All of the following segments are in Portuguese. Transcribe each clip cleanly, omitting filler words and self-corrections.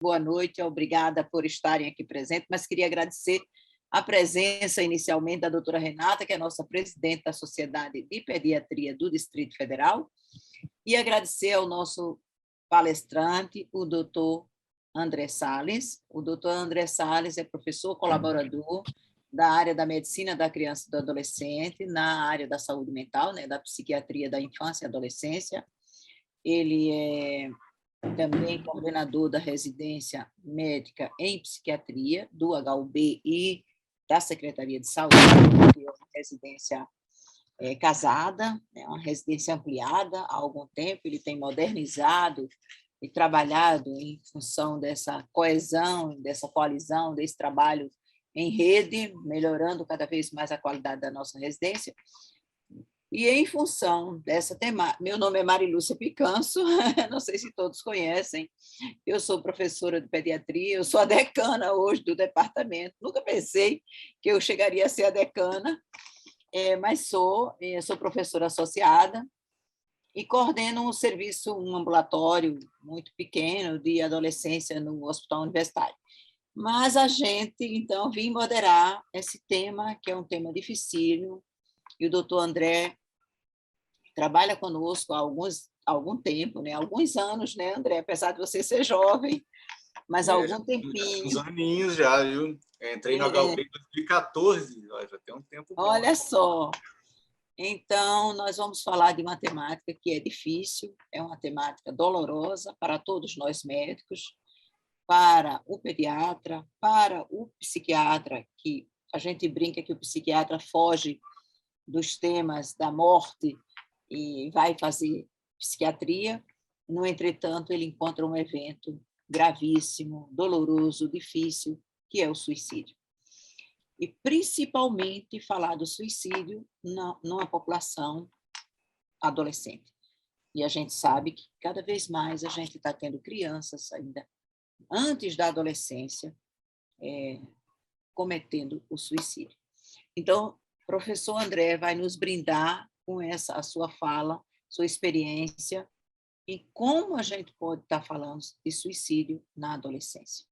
boa noite, obrigada por estarem aqui presentes, mas queria agradecer a presença inicialmente da doutora Renata, que é a nossa presidente da Sociedade de Pediatria do Distrito Federal, e agradecer ao nosso palestrante, o doutor André Salles. O doutor André Salles é professor colaborador da área da medicina da criança e do adolescente, na área da saúde mental, né, da psiquiatria da infância e adolescência. Ele é também coordenador da residência médica em psiquiatria do HUB e da Secretaria de Saúde, que é uma residência casada, é uma residência ampliada há algum tempo. Ele tem modernizado e trabalhado em função dessa coesão, dessa coalizão, desse trabalho em rede, melhorando cada vez mais a qualidade da nossa residência. E em função dessa temática, meu nome é Marilúcia Picanso, não sei se todos conhecem, eu sou professora de pediatria, eu sou a decana hoje do departamento, nunca pensei que eu chegaria a ser a decana, mas sou professora associada e coordeno um serviço, um ambulatório muito pequeno de adolescência no Hospital Universitário. Mas a gente, então, vim moderar esse tema, que é um tema dificílimo, e o doutor André trabalha conosco há algum tempo, né? Alguns anos, né, André? Apesar de você ser jovem, mas há algum tempinho. Uns aninhos já, viu? Entrei no HUB em 2014, já tem um tempo bom. Olha só. Então, nós vamos falar de matemática que é difícil, é uma temática dolorosa para todos nós médicos, para o pediatra, para o psiquiatra, que a gente brinca que o psiquiatra foge dos temas da morte e vai fazer psiquiatria. No entretanto, ele encontra um evento gravíssimo, doloroso, difícil, que é o suicídio. E, principalmente, falar do suicídio numa população adolescente. E a gente sabe que, cada vez mais, a gente está tendo crianças ainda antes da adolescência cometendo o suicídio. Então, o professor André vai nos brindar com a sua fala, sua experiência, e como a gente pode estar falando de suicídio na adolescência.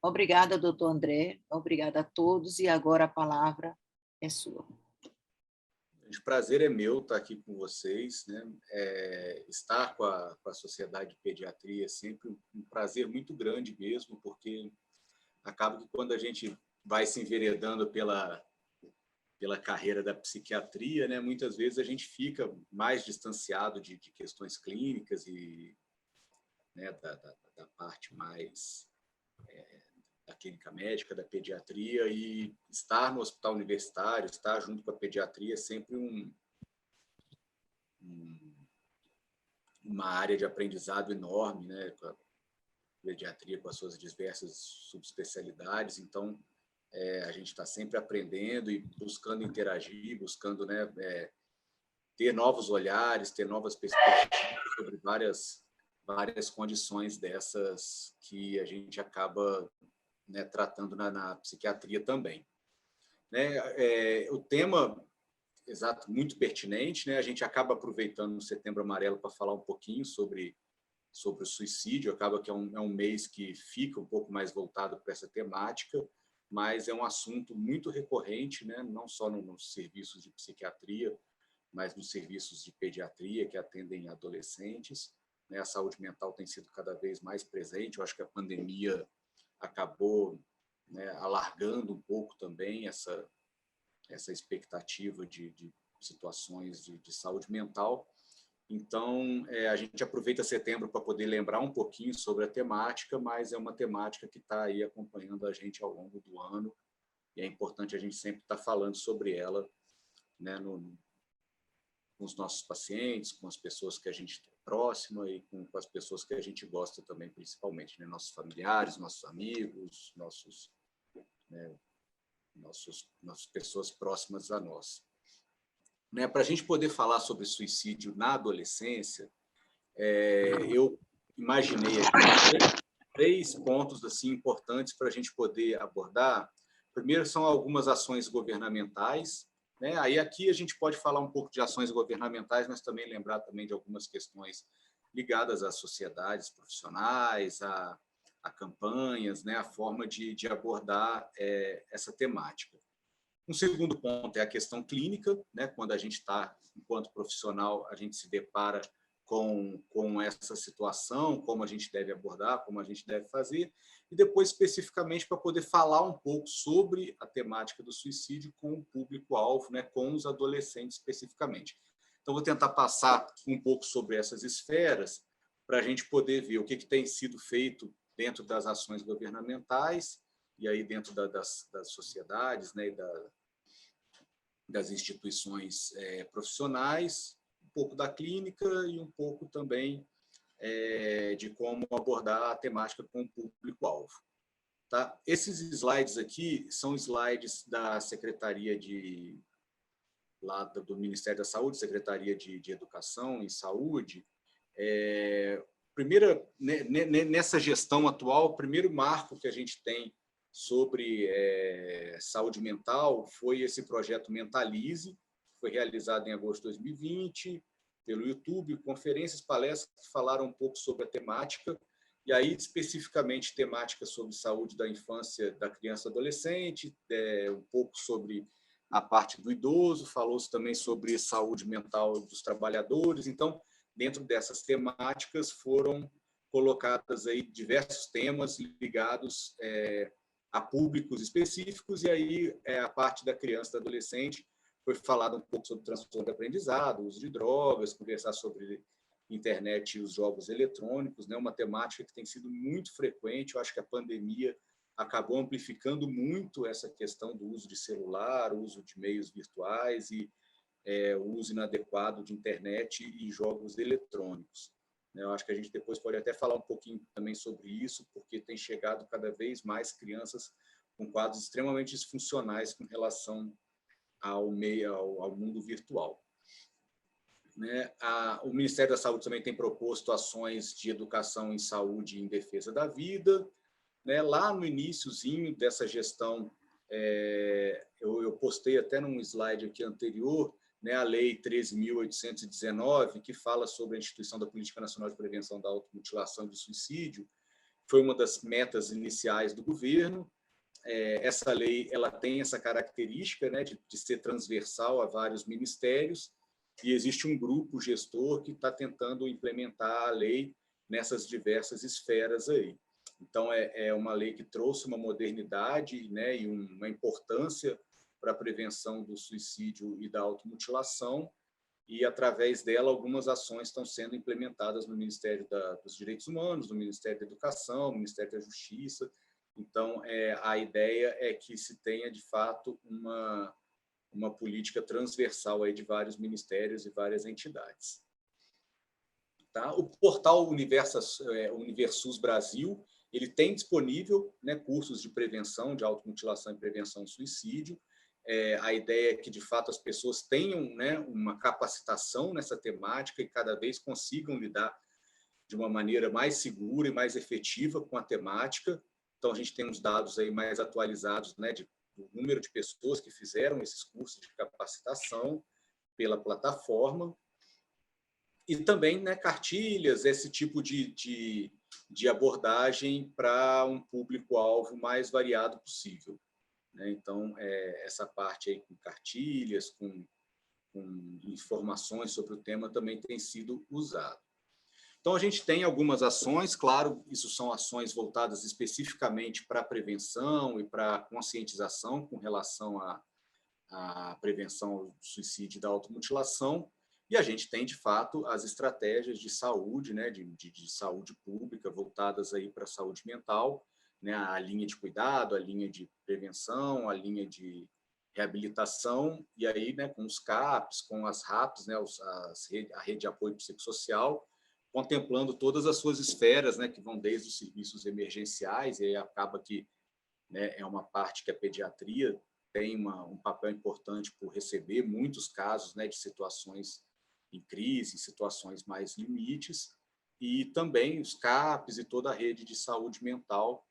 Obrigada, doutor André, obrigada a todos, e agora a palavra é sua. O prazer é meu estar aqui com vocês, né? Estar com a Sociedade de Pediatria é sempre um prazer muito grande mesmo, porque acaba que quando a gente vai se enveredando pela carreira da psiquiatria, né, muitas vezes a gente fica mais distanciado de questões clínicas e, né, da parte mais da clínica médica, da pediatria, e estar no hospital universitário, estar junto com a pediatria é sempre uma área de aprendizado enorme, né, com a pediatria, com as suas diversas subespecialidades. Então, a gente está sempre aprendendo e buscando interagir, buscando, né, ter novos olhares, ter novas perspectivas sobre várias condições dessas que a gente acaba, né, tratando na psiquiatria também. Né? O tema, exato, muito pertinente, né? A gente acaba aproveitando o Setembro Amarelo para falar um pouquinho sobre o suicídio, acaba que é um mês que fica um pouco mais voltado para essa temática, mas é um assunto muito recorrente, né? Não só nos serviços de psiquiatria, mas nos serviços de pediatria que atendem adolescentes. Né? A saúde mental tem sido cada vez mais presente. Eu acho que a pandemia acabou, né, alargando um pouco também essa expectativa de situações de saúde mental. Então, a gente aproveita setembro para poder lembrar um pouquinho sobre a temática, mas é uma temática que está aí acompanhando a gente ao longo do ano, e é importante a gente sempre estar falando sobre ela, né, com os nossos pacientes, com as pessoas que a gente tem próxima e com as pessoas que a gente gosta também, principalmente, né, nossos familiares, nossos amigos, né, nossas pessoas próximas a nós. Né, para a gente poder falar sobre suicídio na adolescência, eu imaginei aqui 3 pontos assim, importantes para a gente poder abordar. Primeiro, são algumas ações governamentais. Né? Aí aqui a gente pode falar um pouco de ações governamentais, mas também lembrar também de algumas questões ligadas às sociedades profissionais, a campanhas, né, a forma de abordar essa temática. Um segundo ponto é a questão clínica, né, quando a gente está, enquanto profissional, a gente se depara com essa situação, como a gente deve abordar, como a gente deve fazer, e depois, especificamente, para poder falar um pouco sobre a temática do suicídio com o público-alvo, né, com os adolescentes especificamente. Então, vou tentar passar um pouco sobre essas esferas para a gente poder ver o que tem sido feito dentro das ações governamentais e aí dentro das sociedades, né, e das instituições profissionais, um pouco da clínica e um pouco também de como abordar a temática com o público-alvo. Tá? Esses slides aqui são slides da Secretaria lá do Ministério da Saúde, Secretaria de Educação e Saúde. Nessa gestão atual, o primeiro marco que a gente tem sobre saúde mental foi esse projeto Mentalize, que foi realizado em agosto de 2020, pelo YouTube, conferências, palestras que falaram um pouco sobre a temática, e aí especificamente temática sobre saúde da infância, da criança e adolescente, um pouco sobre a parte do idoso, falou-se também sobre saúde mental dos trabalhadores. Então, dentro dessas temáticas foram colocadas aí diversos temas ligados a públicos específicos, e aí a parte da criança e do adolescente foi falado um pouco sobre transtorno de aprendizado, uso de drogas, conversar sobre internet e os jogos eletrônicos, né? Uma temática que tem sido muito frequente. Eu acho que a pandemia acabou amplificando muito essa questão do uso de celular, o uso de meios virtuais e o uso inadequado de internet e jogos eletrônicos. Eu acho que a gente depois pode até falar um pouquinho também sobre isso, porque tem chegado cada vez mais crianças com quadros extremamente disfuncionais com relação ao mundo virtual. O Ministério da Saúde também tem proposto ações de educação em saúde e em defesa da vida. Lá no iniciozinho dessa gestão, eu postei até num slide aqui anterior, a Lei 13.819, que fala sobre a instituição da Política Nacional de Prevenção da Automutilação e do Suicídio, foi uma das metas iniciais do governo. Essa lei ela tem essa característica, de ser transversal a vários ministérios, e existe um grupo gestor que está tentando implementar a lei nessas diversas esferas aí. Então, é uma lei que trouxe uma modernidade, e uma importância para a prevenção do suicídio e da automutilação, e, através dela, algumas ações estão sendo implementadas no Ministério dos Direitos Humanos, no Ministério da Educação, no Ministério da Justiça. Então, a ideia é que se tenha, de fato, uma política transversal aí de vários ministérios e várias entidades. Tá? O portal Universus Brasil, ele tem disponível cursos de prevenção de automutilação e prevenção do suicídio. A ideia é que, de fato, as pessoas tenham uma capacitação nessa temática e cada vez consigam lidar de uma maneira mais segura e mais efetiva com a temática. Então, a gente tem uns dados aí mais atualizados, do número de pessoas que fizeram esses cursos de capacitação pela plataforma. E também cartilhas, esse tipo de abordagem para um público-alvo mais variado possível. Então, essa parte aí com cartilhas, com informações sobre o tema também tem sido usado. Então, a gente tem algumas ações, claro, isso são ações voltadas especificamente para a prevenção e para a conscientização com relação à prevenção do suicídio e da automutilação, e a gente tem, de fato, as estratégias de saúde, de saúde pública voltadas aí para a saúde mental, a linha de cuidado, a linha de prevenção, a linha de reabilitação, e aí com os CAPs, com as RAPs, a Rede de Apoio Psicossocial, contemplando todas as suas esferas, que vão desde os serviços emergenciais, e aí acaba que é uma parte que a pediatria tem um papel importante por receber muitos casos de situações em crise, situações mais limites, e também os CAPs e toda a rede de saúde mental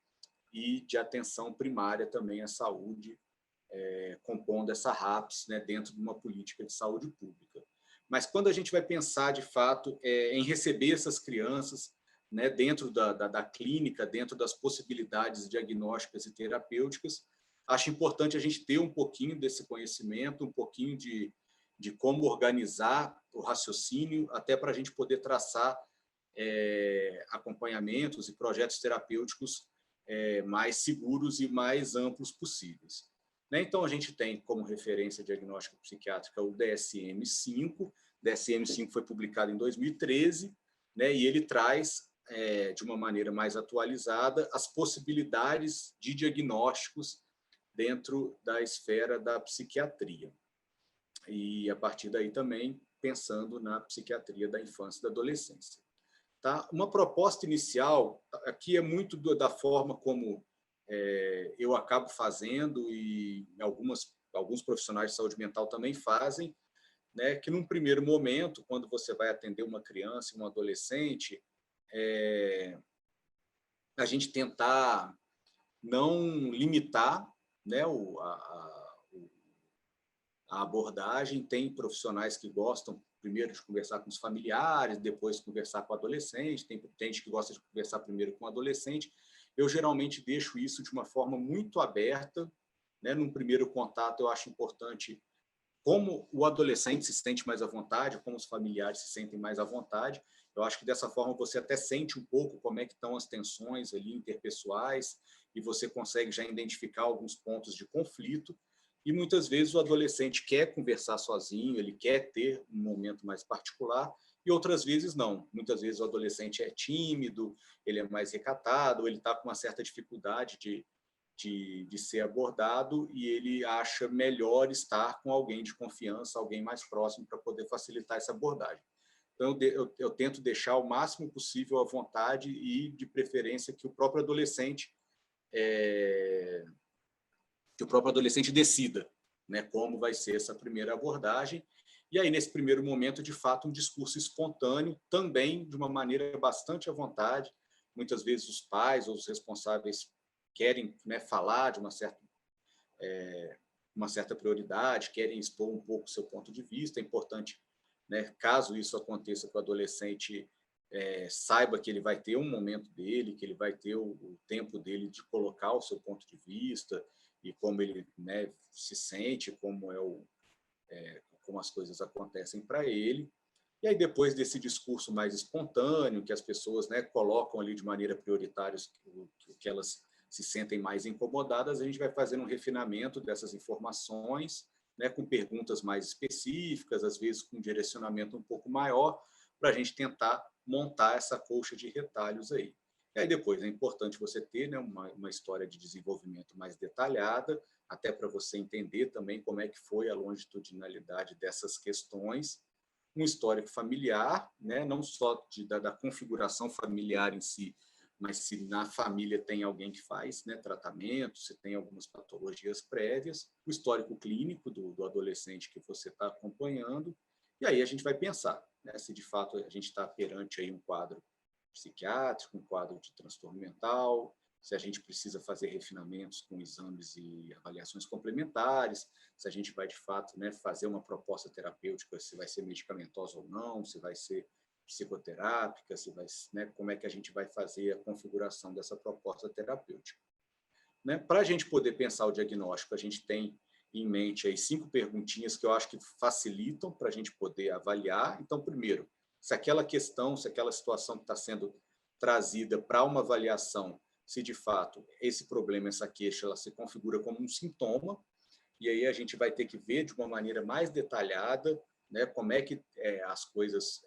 e de atenção primária também à saúde, compondo essa RAPS dentro de uma política de saúde pública. Mas quando a gente vai pensar, de fato, em receber essas crianças, né, dentro da clínica, dentro das possibilidades diagnósticas e terapêuticas. Acho importante a gente ter um pouquinho desse conhecimento, um pouquinho de como organizar o raciocínio, até para a gente poder traçar acompanhamentos e projetos terapêuticos mais seguros e mais amplos possíveis. Né? Então, a gente tem como referência diagnóstica psiquiátrica o DSM-5. O DSM-5 foi publicado em 2013, né? E ele traz, de uma maneira mais atualizada, as possibilidades de diagnósticos dentro da esfera da psiquiatria. E, a partir daí, também pensando na psiquiatria da infância e da adolescência. Tá? Uma proposta inicial, aqui é muito da forma como eu acabo fazendo e alguns profissionais de saúde mental também fazem, né, que num primeiro momento, quando você vai atender uma criança e um adolescente, a gente tentar não limitar, né, a abordagem. Tem profissionais que gostam primeiro de conversar com os familiares, depois conversar com o adolescente, tem gente que gosta de conversar primeiro com o adolescente. Eu geralmente deixo isso de uma forma muito aberta, né? Num primeiro contato, eu acho importante como o adolescente se sente mais à vontade, como os familiares se sentem mais à vontade. Eu acho que dessa forma você até sente um pouco como é que estão as tensões ali interpessoais e você consegue já identificar alguns pontos de conflito. E muitas vezes o adolescente quer conversar sozinho, ele quer ter um momento mais particular, e outras vezes não. Muitas vezes o adolescente é tímido, ele é mais recatado, ele está com uma certa dificuldade de ser abordado e ele acha melhor estar com alguém de confiança, alguém mais próximo para poder facilitar essa abordagem. Então, eu tento deixar o máximo possível à vontade e, de preferência, que o próprio adolescente decida, né, como vai ser essa primeira abordagem. E aí, nesse primeiro momento, de fato, um discurso espontâneo, também de uma maneira bastante à vontade. Muitas vezes os pais ou os responsáveis querem, né, falar de uma certa prioridade, querem expor um pouco o seu ponto de vista. É importante, né, caso isso aconteça, que o adolescente saiba que ele vai ter um momento dele, que ele vai ter o tempo dele de colocar o seu ponto de vista e como ele, né, se sente, como como as coisas acontecem para ele. E aí, depois desse discurso mais espontâneo, que as pessoas, né, colocam ali de maneira prioritária o que elas se sentem mais incomodadas, a gente vai fazendo um refinamento dessas informações, né, com perguntas mais específicas, às vezes com um direcionamento um pouco maior, para a gente tentar montar essa colcha de retalhos aí. E aí depois é importante você ter, né, uma história de desenvolvimento mais detalhada, até para você entender também como é que foi a longitudinalidade dessas questões, um histórico familiar, né, não só da configuração familiar em si, mas se na família tem alguém que faz, né, tratamento, se tem algumas patologias prévias, o histórico clínico do adolescente que você está acompanhando, e aí a gente vai pensar, né, se de fato a gente está perante aí um quadro psiquiátrico, um quadro de transtorno mental, se a gente precisa fazer refinamentos com exames e avaliações complementares, se a gente vai, de fato, né, fazer uma proposta terapêutica, se vai ser medicamentosa ou não, se vai ser psicoterápica, se vai, né, como é que a gente vai fazer a configuração dessa proposta terapêutica. Né? Para a gente poder pensar o diagnóstico, a gente tem em mente aí 5 perguntinhas que eu acho que facilitam para a gente poder avaliar. Então, primeiro, se aquela questão, se aquela situação que está sendo trazida para uma avaliação, se de fato esse problema, essa queixa, ela se configura como um sintoma, e aí a gente vai ter que ver de uma maneira mais detalhada, né, como é que as coisas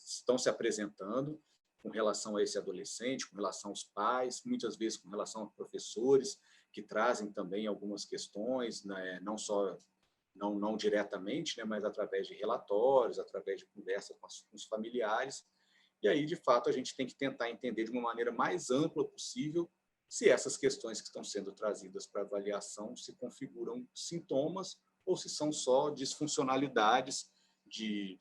estão se apresentando com relação a esse adolescente, com relação aos pais, muitas vezes com relação a professores, que trazem também algumas questões, né, não diretamente, né, mas através de relatórios, através de conversa com os familiares. E aí, de fato, a gente tem que tentar entender de uma maneira mais ampla possível se essas questões que estão sendo trazidas para avaliação se configuram sintomas ou se são só disfuncionalidades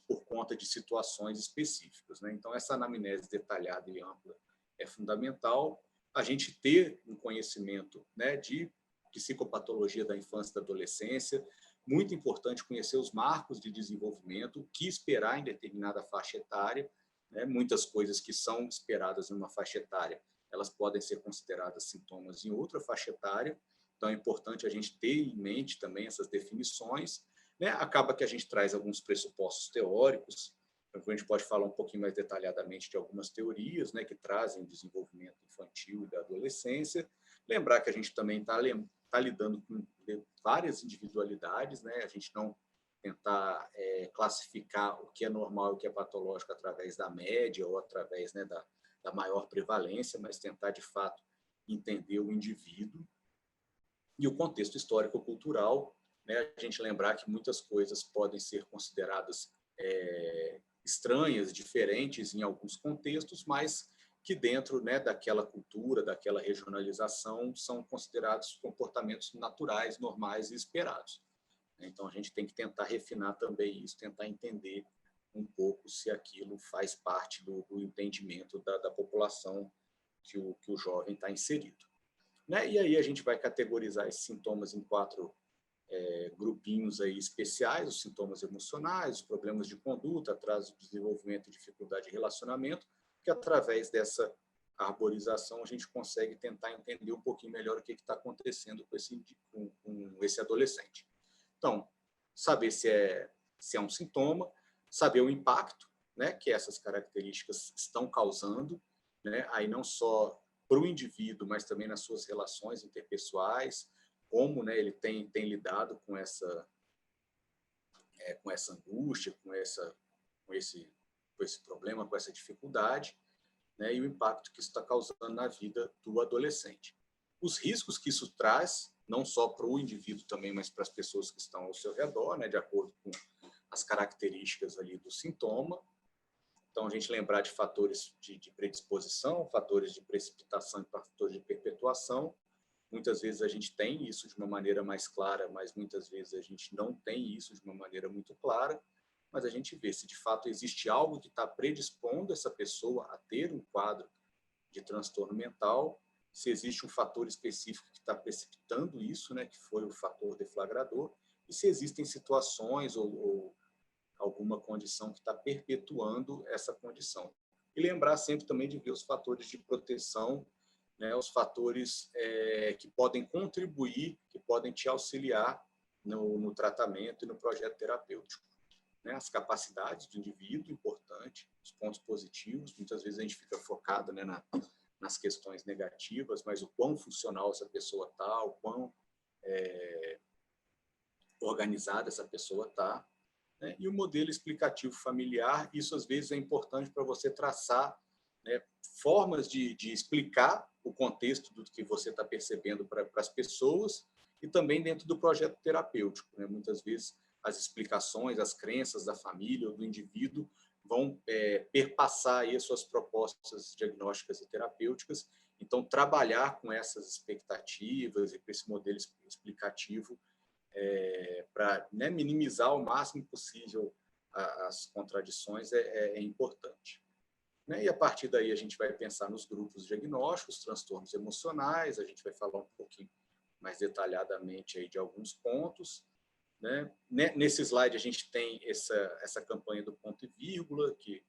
por conta de situações específicas, né? Então, essa anamnese detalhada e ampla é fundamental. A gente ter um conhecimento, né, de psicopatologia da infância e da adolescência, muito importante conhecer os marcos de desenvolvimento, o que esperar em determinada faixa etária, né? Muitas coisas que são esperadas numa faixa etária, elas podem ser consideradas sintomas em outra faixa etária, então é importante a gente ter em mente também essas definições, né? Acaba que a gente traz alguns pressupostos teóricos, então a gente pode falar um pouquinho mais detalhadamente de algumas teorias, né, que trazem o desenvolvimento infantil e da adolescência. Lembrar que a gente também está lidando com várias individualidades, né? A gente não tentar classificar o que é normal e o que é patológico através da média ou através, né, da maior prevalência, mas tentar, de fato, entender o indivíduo e o contexto histórico-cultural, né? A gente lembrar que muitas coisas podem ser consideradas estranhas, diferentes em alguns contextos, mas que dentro, né, daquela cultura, daquela regionalização, são considerados comportamentos naturais, normais e esperados. Então, a gente tem que tentar refinar também isso, tentar entender um pouco se aquilo faz parte do entendimento da população que o jovem está inserido, né? E aí a gente vai categorizar esses sintomas em 4 grupinhos aí especiais: os sintomas emocionais, os problemas de conduta, atraso de desenvolvimento e dificuldade de relacionamento, que através dessa arborização a gente consegue tentar entender um pouquinho melhor o que está acontecendo com esse adolescente. Então, saber se é um sintoma, saber o impacto, né, que essas características estão causando, né, aí não só para o indivíduo, mas também nas suas relações interpessoais, como, né, ele tem lidado com essa angústia, com esse problema, com essa dificuldade, né, e o impacto que isso está causando na vida do adolescente. Os riscos que isso traz, não só para o indivíduo também, mas para as pessoas que estão ao seu redor, né, de acordo com as características ali do sintoma. Então, a gente lembrar de fatores de predisposição, fatores de precipitação e fatores de perpetuação. Muitas vezes a gente tem isso de uma maneira mais clara, mas muitas vezes a gente não tem isso de uma maneira muito clara. Mas a gente vê se de fato existe algo que está predispondo essa pessoa a ter um quadro de transtorno mental, se existe um fator específico que está precipitando isso, né, que foi o fator deflagrador, e se existem situações ou alguma condição que está perpetuando essa condição. E lembrar sempre também de ver os fatores de proteção, né, os fatores que podem contribuir, que podem te auxiliar no tratamento e no projeto terapêutico. Né, as capacidades do indivíduo, importante, os pontos positivos. Muitas vezes a gente fica focado, né, nas questões negativas, mas o quão funcional essa pessoa está, o quão organizada essa pessoa está, né? E o modelo explicativo familiar, isso às vezes é importante para você traçar, né, formas de explicar o contexto do que você está percebendo para as pessoas e também dentro do projeto terapêutico, né? Muitas vezes as explicações, as crenças da família ou do indivíduo vão perpassar aí as suas propostas diagnósticas e terapêuticas. Então, trabalhar com essas expectativas e com esse modelo explicativo para, né, minimizar ao máximo possível as contradições é importante. Né? E a partir daí a gente vai pensar nos grupos diagnósticos, transtornos emocionais, a gente vai falar um pouquinho mais detalhadamente aí de alguns pontos. Né? Nesse slide a gente tem essa campanha do ponto e vírgula, que,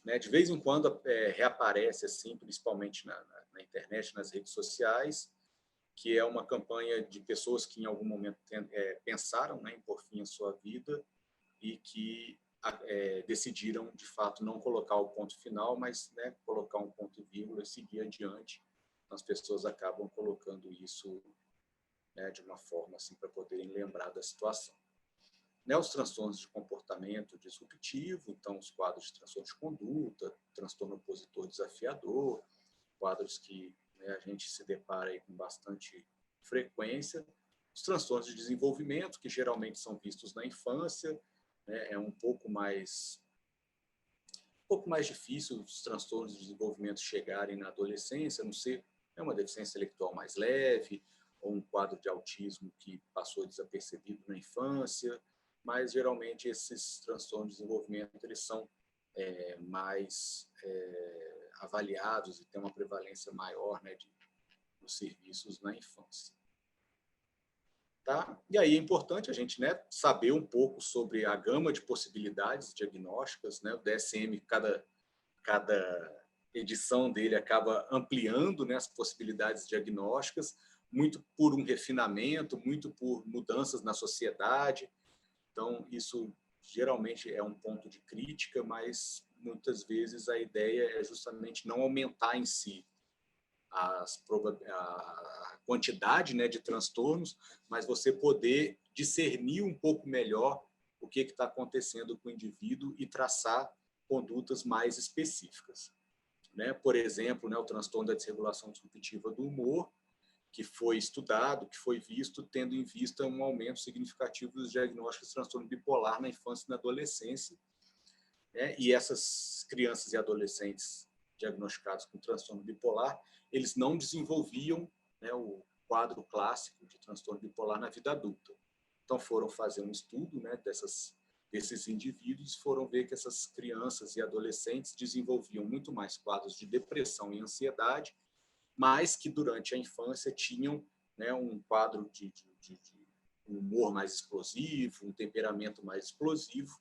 né, de vez em quando reaparece, assim, principalmente na internet, nas redes sociais, que é uma campanha de pessoas que em algum momento pensaram, né, em pôr fim à sua vida e que decidiram, de fato, não colocar o ponto final, mas, né, colocar um ponto e vírgula e seguir adiante. Então, as pessoas acabam colocando isso, né, de uma forma assim para poderem lembrar da situação. Né, os transtornos de comportamento disruptivo, então os quadros de transtorno de conduta, transtorno opositor desafiador, quadros que, né, a gente se depara aí com bastante frequência. Os transtornos de desenvolvimento, que geralmente são vistos na infância, né, é um pouco mais difícil os transtornos de desenvolvimento chegarem na adolescência, a não ser uma deficiência intelectual mais leve, ou um quadro de autismo que passou desapercebido na infância, mas geralmente esses transtornos de desenvolvimento eles são mais avaliados e têm uma prevalência maior, né, dos serviços na infância. Tá? E aí é importante a gente, né, saber um pouco sobre a gama de possibilidades diagnósticas, né? O DSM, cada cada edição dele acaba ampliando, né, as possibilidades diagnósticas, muito por um refinamento, muito por mudanças na sociedade. Então, isso geralmente é um ponto de crítica, mas muitas vezes a ideia é justamente não aumentar em si a quantidade, né, de transtornos, mas você poder discernir um pouco melhor o que está acontecendo com o indivíduo e traçar condutas mais específicas. Né? Por exemplo, né, o transtorno da desregulação disruptiva do humor, que foi estudado, que foi visto, tendo em vista um aumento significativo dos diagnósticos de transtorno bipolar na infância e na adolescência, né? E essas crianças e adolescentes diagnosticados com transtorno bipolar, eles não desenvolviam, né, o quadro clássico de transtorno bipolar na vida adulta. Então, foram fazer um estudo, né, desses indivíduos, foram ver que essas crianças e adolescentes desenvolviam muito mais quadros de depressão e ansiedade, mas que durante a infância tinham, né, um quadro de um humor mais explosivo, um temperamento mais explosivo.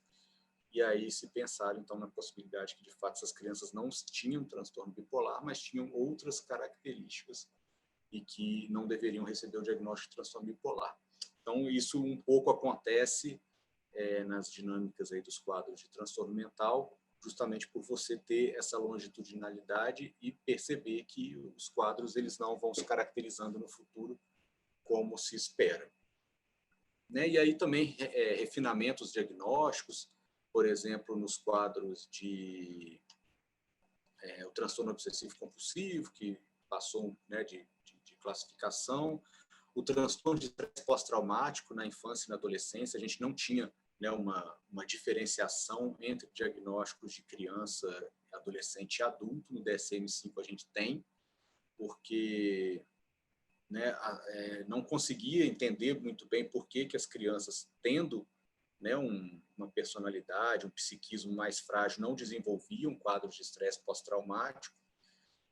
E aí se pensaram, então, na possibilidade que, de fato, essas crianças não tinham transtorno bipolar, mas tinham outras características e que não deveriam receber o diagnóstico de transtorno bipolar. Então, isso um pouco acontece nas dinâmicas aí dos quadros de transtorno mental, justamente por você ter essa longitudinalidade e perceber que os quadros eles não vão se caracterizando no futuro como se espera. Né? E aí também refinamentos diagnósticos, por exemplo, nos quadros de o transtorno obsessivo compulsivo, que passou, né, de classificação, o transtorno de estresse pós-traumático na infância e na adolescência, a gente não tinha, né, uma diferenciação entre diagnósticos de criança, adolescente e adulto. No DSM-5 a gente tem, porque, né, não conseguia entender muito bem por que as crianças, tendo, né, uma personalidade, um psiquismo mais frágil, não desenvolviam quadros de estresse pós-traumático.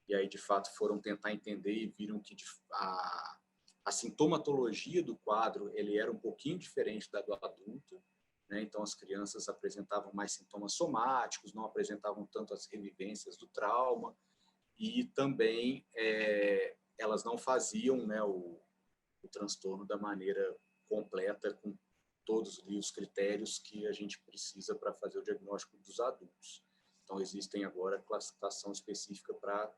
E aí, de fato, foram tentar entender e viram que a sintomatologia do quadro ele era um pouquinho diferente da do adulto. Né? Então, as crianças apresentavam mais sintomas somáticos, não apresentavam tanto as revivências do trauma, e também elas não faziam, né, o transtorno da maneira completa, com todos os critérios que a gente precisa para fazer o diagnóstico dos adultos. Então, existem agora classificação específica para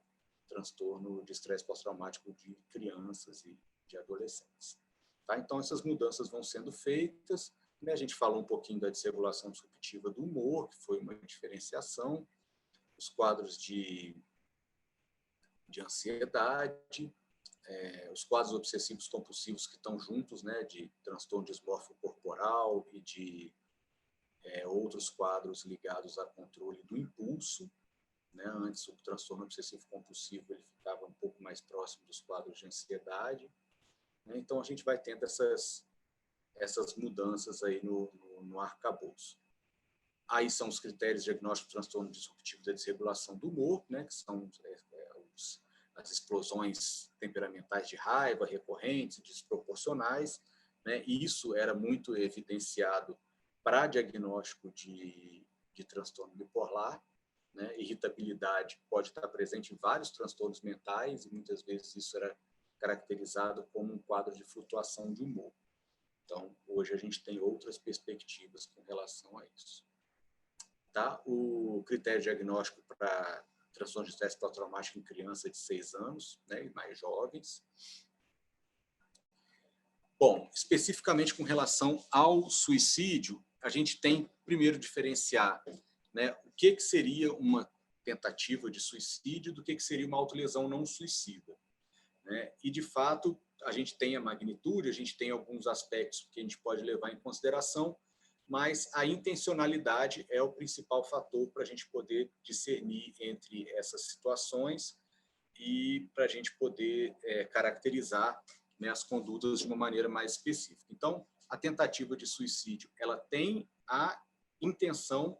transtorno de estresse pós-traumático de crianças e de adolescentes. Tá? Então, essas mudanças vão sendo feitas. Né? A gente falou um pouquinho da desregulação disruptiva do humor, que foi uma diferenciação, os quadros de ansiedade, os quadros obsessivos compulsivos que estão juntos, né, de transtorno dismórfico corporal e de outros quadros ligados a controle do impulso. Né? Antes, o transtorno obsessivo compulsivo ele ficava um pouco mais próximo dos quadros de ansiedade. Né? Então, a gente vai tendo essas mudanças aí no arcabouço. Aí são os critérios diagnósticos do transtorno disruptivo da desregulação do humor, né? Que são as explosões temperamentais de raiva recorrentes, desproporcionais. Né? E isso era muito evidenciado para diagnóstico de transtorno bipolar. Né? Irritabilidade pode estar presente em vários transtornos mentais e muitas vezes isso era caracterizado como um quadro de flutuação de humor. Então, hoje a gente tem outras perspectivas com relação a isso. Tá? O critério diagnóstico para transtorno de estresse pós-traumático em criança de 6 anos, né, e mais jovens. Bom, especificamente com relação ao suicídio, a gente tem, primeiro, diferenciar, né, o que seria uma tentativa de suicídio do que seria uma autolesão não suicida. Né? E, de fato, a gente tem a magnitude, a gente tem alguns aspectos que a gente pode levar em consideração, mas a intencionalidade é o principal fator para a gente poder discernir entre essas situações e para a gente poder caracterizar, né, as condutas de uma maneira mais específica. Então, a tentativa de suicídio, ela tem a intenção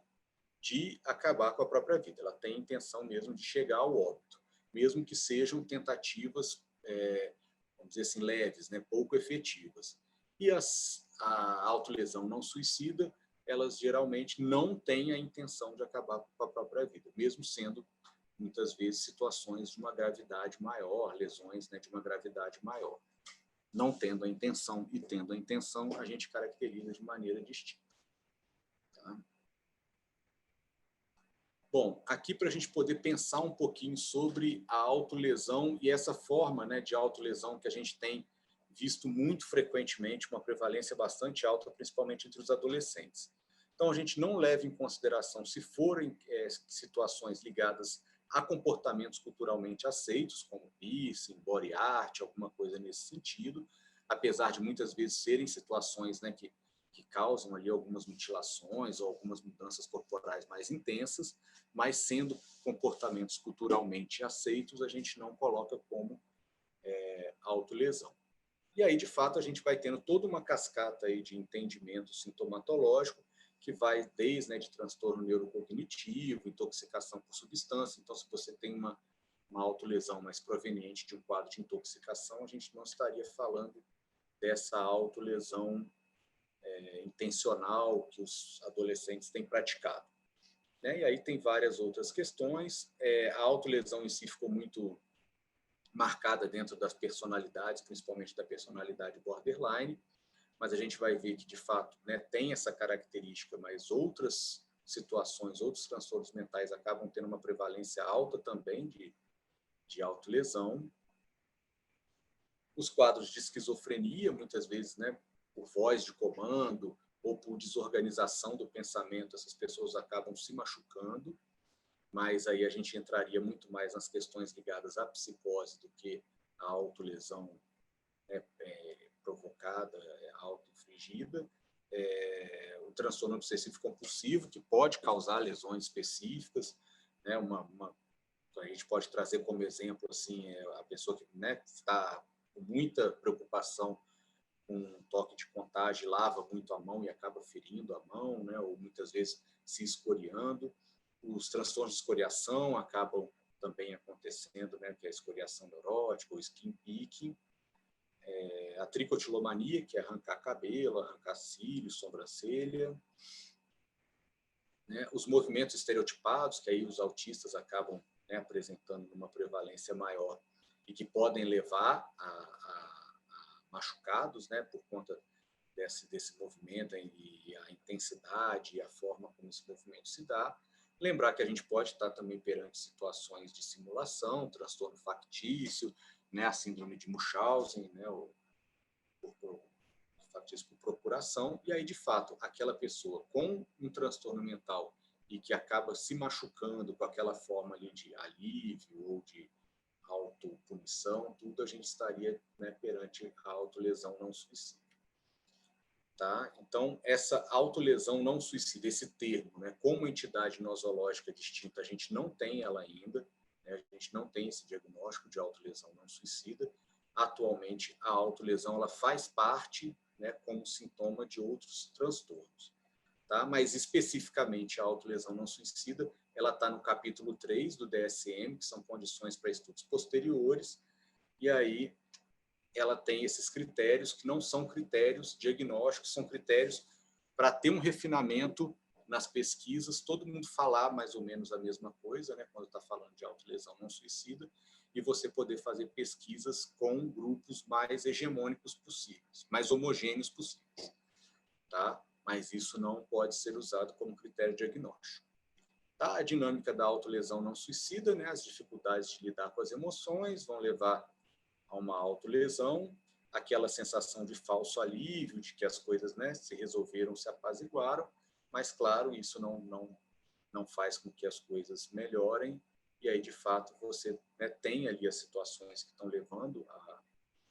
de acabar com a própria vida, ela tem a intenção mesmo de chegar ao óbito, mesmo que sejam tentativas, vamos dizer assim, leves, né, pouco efetivas. E a autolesão não suicida, elas geralmente não têm a intenção de acabar com a própria vida, mesmo sendo, muitas vezes, situações de uma gravidade maior, lesões, né, de uma gravidade maior. Não tendo a intenção e tendo a intenção, a gente caracteriza de maneira distinta. Tá? Bom, aqui para a gente poder pensar um pouquinho sobre a autolesão e essa forma, né, de autolesão que a gente tem visto muito frequentemente, uma prevalência bastante alta, principalmente entre os adolescentes. Então, a gente não leva em consideração, se forem situações ligadas a comportamentos culturalmente aceitos, como piercing, body art, alguma coisa nesse sentido, apesar de muitas vezes serem situações, né, que causam ali algumas mutilações ou algumas mudanças corporais mais intensas, mas sendo comportamentos culturalmente aceitos, a gente não coloca como autolesão. E aí, de fato, a gente vai tendo toda uma cascata aí de entendimento sintomatológico, que vai desde, né, de transtorno neurocognitivo, intoxicação por substância. Então, se você tem uma autolesão mais proveniente de um quadro de intoxicação, a gente não estaria falando dessa autolesão intencional que os adolescentes têm praticado. Né? E aí tem várias outras questões. A autolesão em si ficou muito marcada dentro das personalidades, principalmente da personalidade borderline, mas a gente vai ver que, de fato, né, tem essa característica, mas outras situações, outros transtornos mentais acabam tendo uma prevalência alta também de autolesão. Os quadros de esquizofrenia, muitas vezes, né, por voz de comando ou por desorganização do pensamento, essas pessoas acabam se machucando, mas aí a gente entraria muito mais nas questões ligadas à psicose do que à autolesão, né, provocada, auto-infligida. O transtorno obsessivo compulsivo, que pode causar lesões específicas, né, a gente pode trazer como exemplo assim, a pessoa que, né, está com muita preocupação com um toque de contágio, lava muito a mão e acaba ferindo a mão, né, ou muitas vezes se escoriando. Os transtornos de escoriação acabam também acontecendo, né, que é a escoriação neurótica, o skin picking. A tricotilomania, que é arrancar cabelo, arrancar cílios, sobrancelha. Né, os movimentos estereotipados, que aí os autistas acabam, né, apresentando uma prevalência maior e que podem levar a machucados, né, por conta desse movimento e a intensidade e a forma como esse movimento se dá. Lembrar que a gente pode estar também perante situações de simulação, transtorno factício, né, a síndrome de Munchausen, né, factício por procuração, e aí, de fato, aquela pessoa com um transtorno mental e que acaba se machucando com aquela forma ali de alívio ou de autopunição, tudo a gente estaria, né, perante a autolesão não suicida. Tá? Então, essa autolesão não suicida, esse termo, né, como entidade nosológica distinta, a gente não tem ela ainda, né, a gente não tem esse diagnóstico de autolesão não suicida. Atualmente, a autolesão ela faz parte, né, como sintoma de outros transtornos. Tá? Mas, especificamente, a autolesão não suicida, ela está no capítulo 3 do DSM, que são condições para estudos posteriores, e aí ela tem esses critérios que não são critérios diagnósticos, são critérios para ter um refinamento nas pesquisas, todo mundo falar mais ou menos a mesma coisa, né, quando está falando de autolesão não suicida, e você poder fazer pesquisas com grupos mais hegemônicos possíveis, mais homogêneos possíveis. Tá? Mas isso não pode ser usado como critério diagnóstico. Tá? A dinâmica da autolesão não suicida, né, as dificuldades de lidar com as emoções vão levar a uma autolesão, aquela sensação de falso alívio, de que as coisas, né, se resolveram, se apaziguaram, mas, claro, isso não faz com que as coisas melhorem, e aí, de fato, você, né, tem ali as situações que estão levando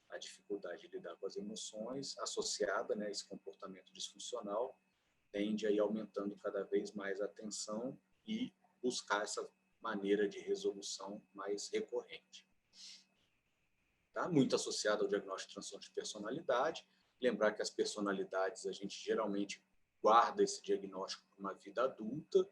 a dificuldade de lidar com as emoções, associada, né, a esse comportamento disfuncional, tende a ir aumentando cada vez mais a tensão e buscar essa maneira de resolução mais recorrente. Tá? Muito associado ao diagnóstico de transtorno de personalidade. Lembrar que as personalidades, a gente geralmente guarda esse diagnóstico para uma vida adulta,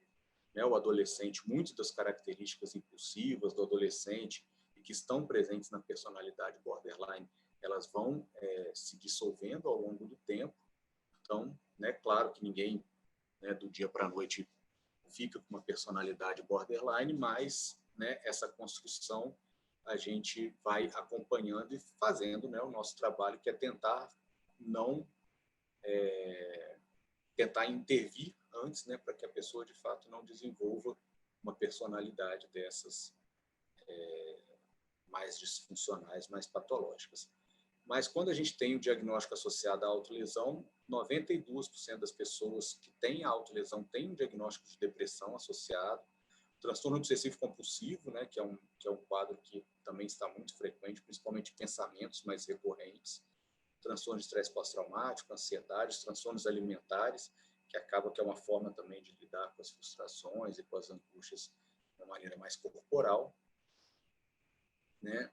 né? O adolescente, muitas das características impulsivas do adolescente e que estão presentes na personalidade borderline, elas vão se dissolvendo ao longo do tempo. Então, né, claro que ninguém né, do dia para a noite fica com uma personalidade borderline, mas, né, essa construção a gente vai acompanhando e fazendo, né, o nosso trabalho, que é tentar não tentar intervir antes, né, para que a pessoa de fato não desenvolva uma personalidade dessas mais disfuncionais, mais patológicas. Mas quando a gente tem o diagnóstico associado à autolesão, 92% das pessoas que têm autolesão têm um diagnóstico de depressão associado. Transtorno obsessivo compulsivo, né, que é um quadro que também está muito frequente, principalmente pensamentos mais recorrentes. Transtorno de estresse pós-traumático, ansiedade, transtornos alimentares, que acaba que é uma forma também de lidar com as frustrações e com as angústias de uma maneira mais corporal, né?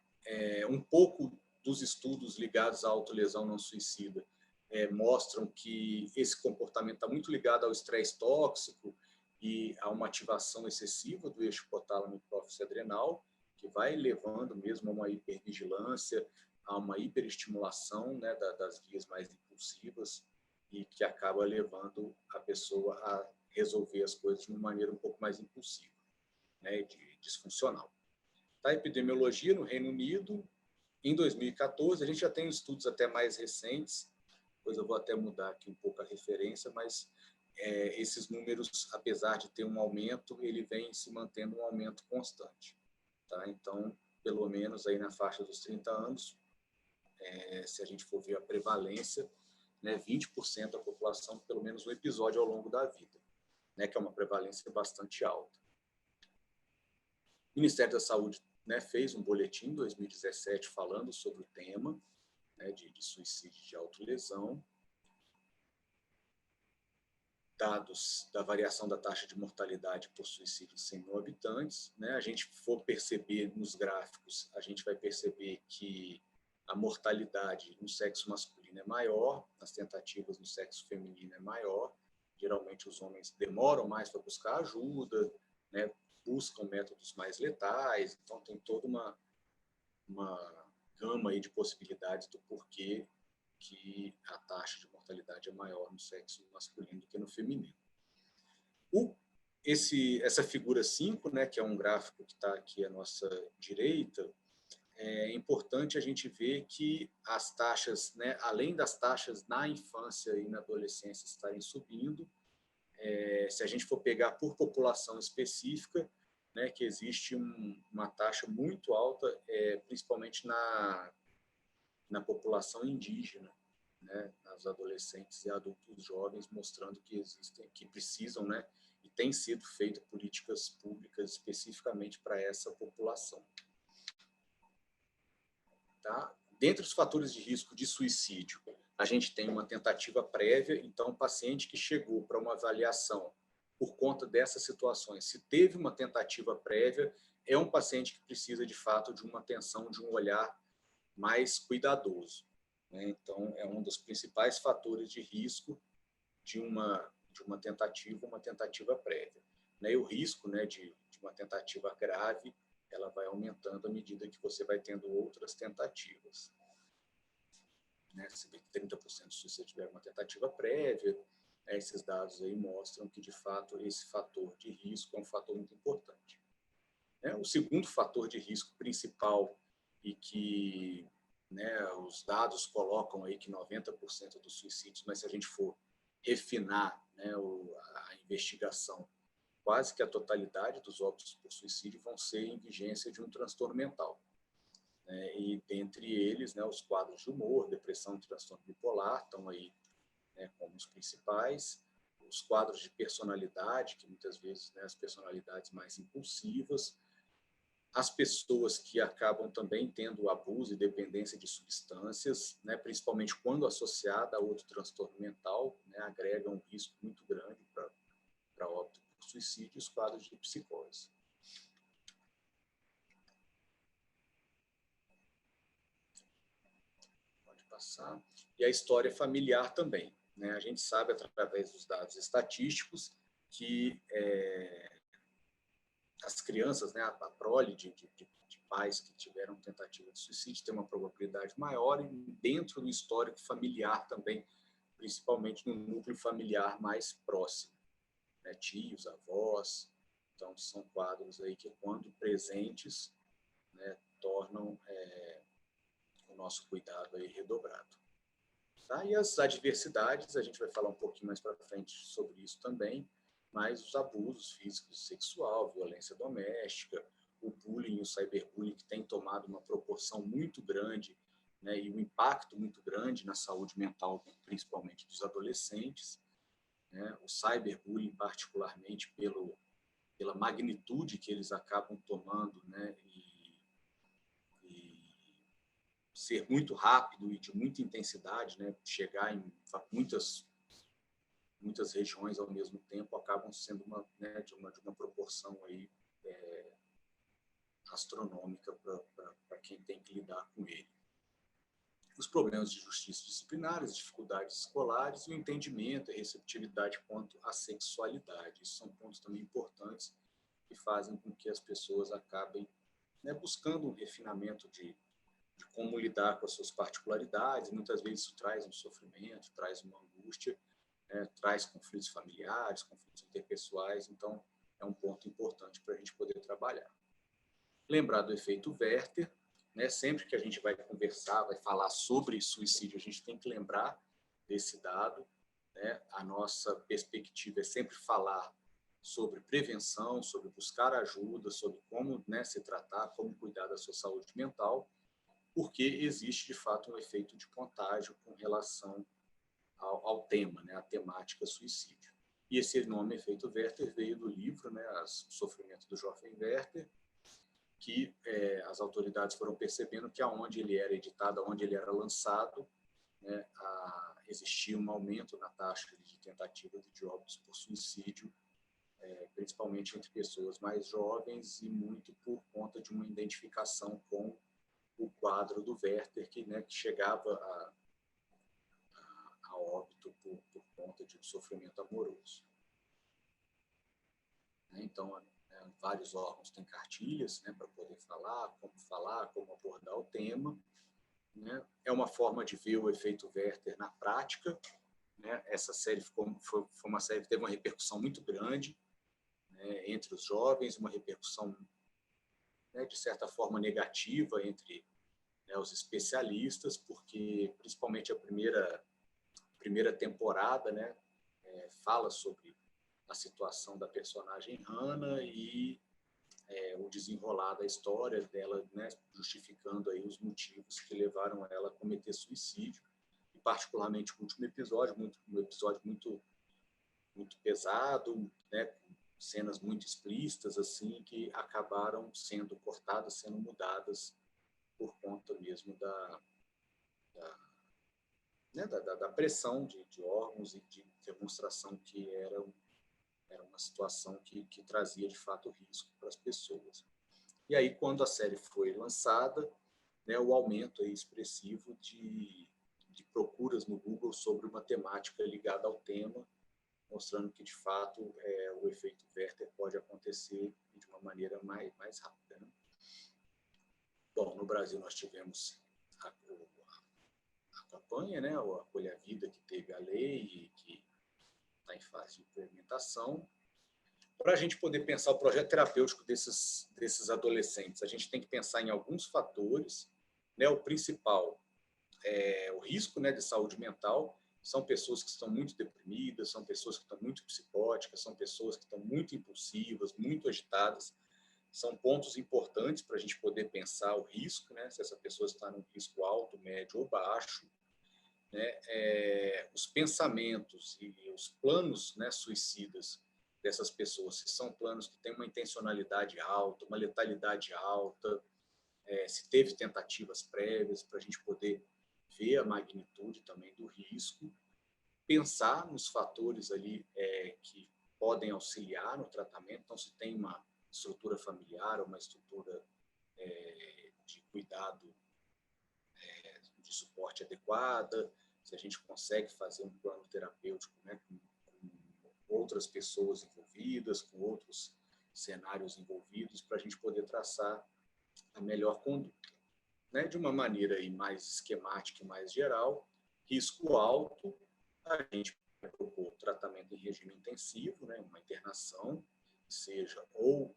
Um pouco dos estudos ligados à autolesão não suicida mostram que esse comportamento está muito ligado ao estresse tóxico e a uma ativação excessiva do eixo hipotálamo hipófise adrenal, que vai levando mesmo a uma hipervigilância, a uma hiperestimulação, né, das vias mais impulsivas, e que acaba levando a pessoa a resolver as coisas de uma maneira um pouco mais impulsiva, né, disfuncional. A epidemiologia no Reino Unido, em 2014, a gente já tem estudos até mais recentes, depois eu vou até mudar aqui um pouco a referência, mas esses números, apesar de ter um aumento, ele vem se mantendo um aumento constante. Tá? Então, pelo menos aí na faixa dos 30 anos, se a gente for ver a prevalência, né, 20% da população, pelo menos um episódio ao longo da vida, né, que é uma prevalência bastante alta. O Ministério da Saúde, né, fez um boletim em 2017 falando sobre o tema, né, de suicídio de autolesão, dados da variação da taxa de mortalidade por suicídio em 100 mil habitantes. Né, a gente for perceber nos gráficos, a gente vai perceber que a mortalidade no sexo masculino é maior, nas tentativas no sexo feminino é maior. Geralmente os homens demoram mais para buscar ajuda, né, buscam métodos mais letais, então tem toda uma gama aí de possibilidades do porquê que a taxa de mortalidade é maior no sexo masculino do que no feminino. Essa figura 5, né, que é um gráfico que está aqui à nossa direita, é importante a gente ver que as taxas, né, além das taxas na infância e na adolescência estarem subindo, se a gente for pegar por população específica, né, que existe uma taxa muito alta, principalmente na população indígena, né, nas adolescentes e adultos jovens, mostrando que existem, que precisam, né, e tem sido feita políticas públicas especificamente para essa população. Tá? Dentre os fatores de risco de suicídio, a gente tem uma tentativa prévia, então o paciente que chegou para uma avaliação por conta dessas situações, se teve uma tentativa prévia, é um paciente que precisa de fato de uma atenção, de um olhar mais cuidadoso, né? Então é um dos principais fatores de risco de uma tentativa prévia, né? E o risco, né, de uma tentativa grave, ela vai aumentando à medida que você vai tendo outras tentativas. Né? Se 30% se você tiver uma tentativa prévia, esses dados aí mostram que, de fato, esse fator de risco é um fator muito importante. O segundo fator de risco principal, e que, né, os dados colocam aí que 90% dos suicídios, mas se a gente for refinar, né, a investigação, quase que a totalidade dos óbitos por suicídio vão ser em vigência de um transtorno mental. E dentre eles, né, os quadros de humor, depressão e transtorno bipolar estão aí, né, como os principais. Os quadros de personalidade, que muitas vezes, né, as personalidades mais impulsivas. As pessoas que acabam também tendo abuso e dependência de substâncias, né, principalmente quando associada a outro transtorno mental, né, agregam um risco muito grande para óbito por suicídio, os quadros de psicose. Pode passar. E a história familiar também, né? A gente sabe, através dos dados estatísticos, que as crianças, né, a prole de pais que tiveram tentativa de suicídio tem uma probabilidade maior, e dentro do histórico familiar também, principalmente no núcleo familiar mais próximo. né, tios, avós. Então, são quadros aí que, quando presentes, né, tornam o nosso cuidado aí redobrado. Tá? E as adversidades, a gente vai falar um pouquinho mais para frente sobre isso também, mas os abusos físicos, sexual, violência doméstica, o bullying, o cyberbullying, que tem tomado uma proporção muito grande, né, e um impacto muito grande na saúde mental, principalmente dos adolescentes, né, o cyberbullying particularmente pela magnitude que eles acabam tomando, né, e ser muito rápido e de muita intensidade, né, chegar em muitas regiões ao mesmo tempo, acabam sendo de uma proporção aí, astronômica para quem tem que lidar com ele. Os problemas de justiça disciplinar, as dificuldades escolares, o entendimento e receptividade quanto à sexualidade. Isso são pontos também importantes que fazem com que as pessoas acabem, né, buscando um refinamento de como lidar com as suas particularidades. Muitas vezes isso traz um sofrimento, traz uma angústia, né, traz conflitos familiares, conflitos interpessoais. Então, é um ponto importante para a gente poder trabalhar. Lembrar do efeito Werther, né? Sempre que a gente vai conversar, vai falar sobre suicídio, a gente tem que lembrar desse dado, né? A nossa perspectiva é sempre falar sobre prevenção, sobre buscar ajuda, sobre como, né, se tratar, como cuidar da sua saúde mental, porque existe, de fato, um efeito de contágio com relação ao tema, né, a temática suicídio. E esse nome, efeito Werther, veio do livro, né, O Sofrimento do Jovem Werther, que as autoridades foram percebendo que aonde ele era editado, aonde ele era lançado, né, existia um aumento na taxa de tentativa de óbitos por suicídio, principalmente entre pessoas mais jovens, e muito por conta de uma identificação com o quadro do Werther, que chegava a óbito por conta de um sofrimento amoroso. Então, vários órgãos têm cartilhas, né, para poder falar, como abordar o tema. Né? É uma forma de ver o efeito Werther na prática. Né? Essa série foi uma série que teve uma repercussão muito grande, né, entre os jovens, uma repercussão, né, de certa forma negativa entre, né, os especialistas, porque principalmente a primeira temporada, né, fala sobre a situação da personagem Hannah e o desenrolar da história dela, né, justificando aí os motivos que levaram ela a cometer suicídio, e particularmente o último episódio, um episódio muito pesado, né, com cenas muito explícitas, assim, que acabaram sendo cortadas, sendo mudadas por conta mesmo da pressão de órgãos e de demonstração que era uma situação que trazia, de fato, risco para as pessoas. E aí, quando a série foi lançada, né, o aumento aí expressivo de procuras no Google sobre uma temática ligada ao tema, mostrando que, de fato, o efeito Werther pode acontecer de uma maneira mais rápida. Né? Bom, no Brasil nós tivemos a campanha, né, o Acolha a Vida, que teve a lei e que está em fase de implementação. Para a gente poder pensar o projeto terapêutico desses adolescentes, a gente tem que pensar em alguns fatores. Né? O principal é o risco, né, de saúde mental. São pessoas que estão muito deprimidas, são pessoas que estão muito psicóticas, são pessoas que estão muito impulsivas, muito agitadas. São pontos importantes para a gente poder pensar o risco, né, se essa pessoa está num risco alto, médio ou baixo. Né? Os pensamentos e os planos, né, suicidas dessas pessoas, se são planos que têm uma intencionalidade alta, uma letalidade alta, se teve tentativas prévias, para a gente poder ver a magnitude também do risco, pensar nos fatores ali que podem auxiliar no tratamento. Então, se tem uma estrutura familiar ou uma estrutura de cuidado, de suporte adequada, se a gente consegue fazer um plano terapêutico, né, com outras pessoas envolvidas, com outros cenários envolvidos, para a gente poder traçar a melhor conduta. Né? De uma maneira aí mais esquemática e mais geral, risco alto, a gente propor tratamento em regime intensivo, né, uma internação, seja ou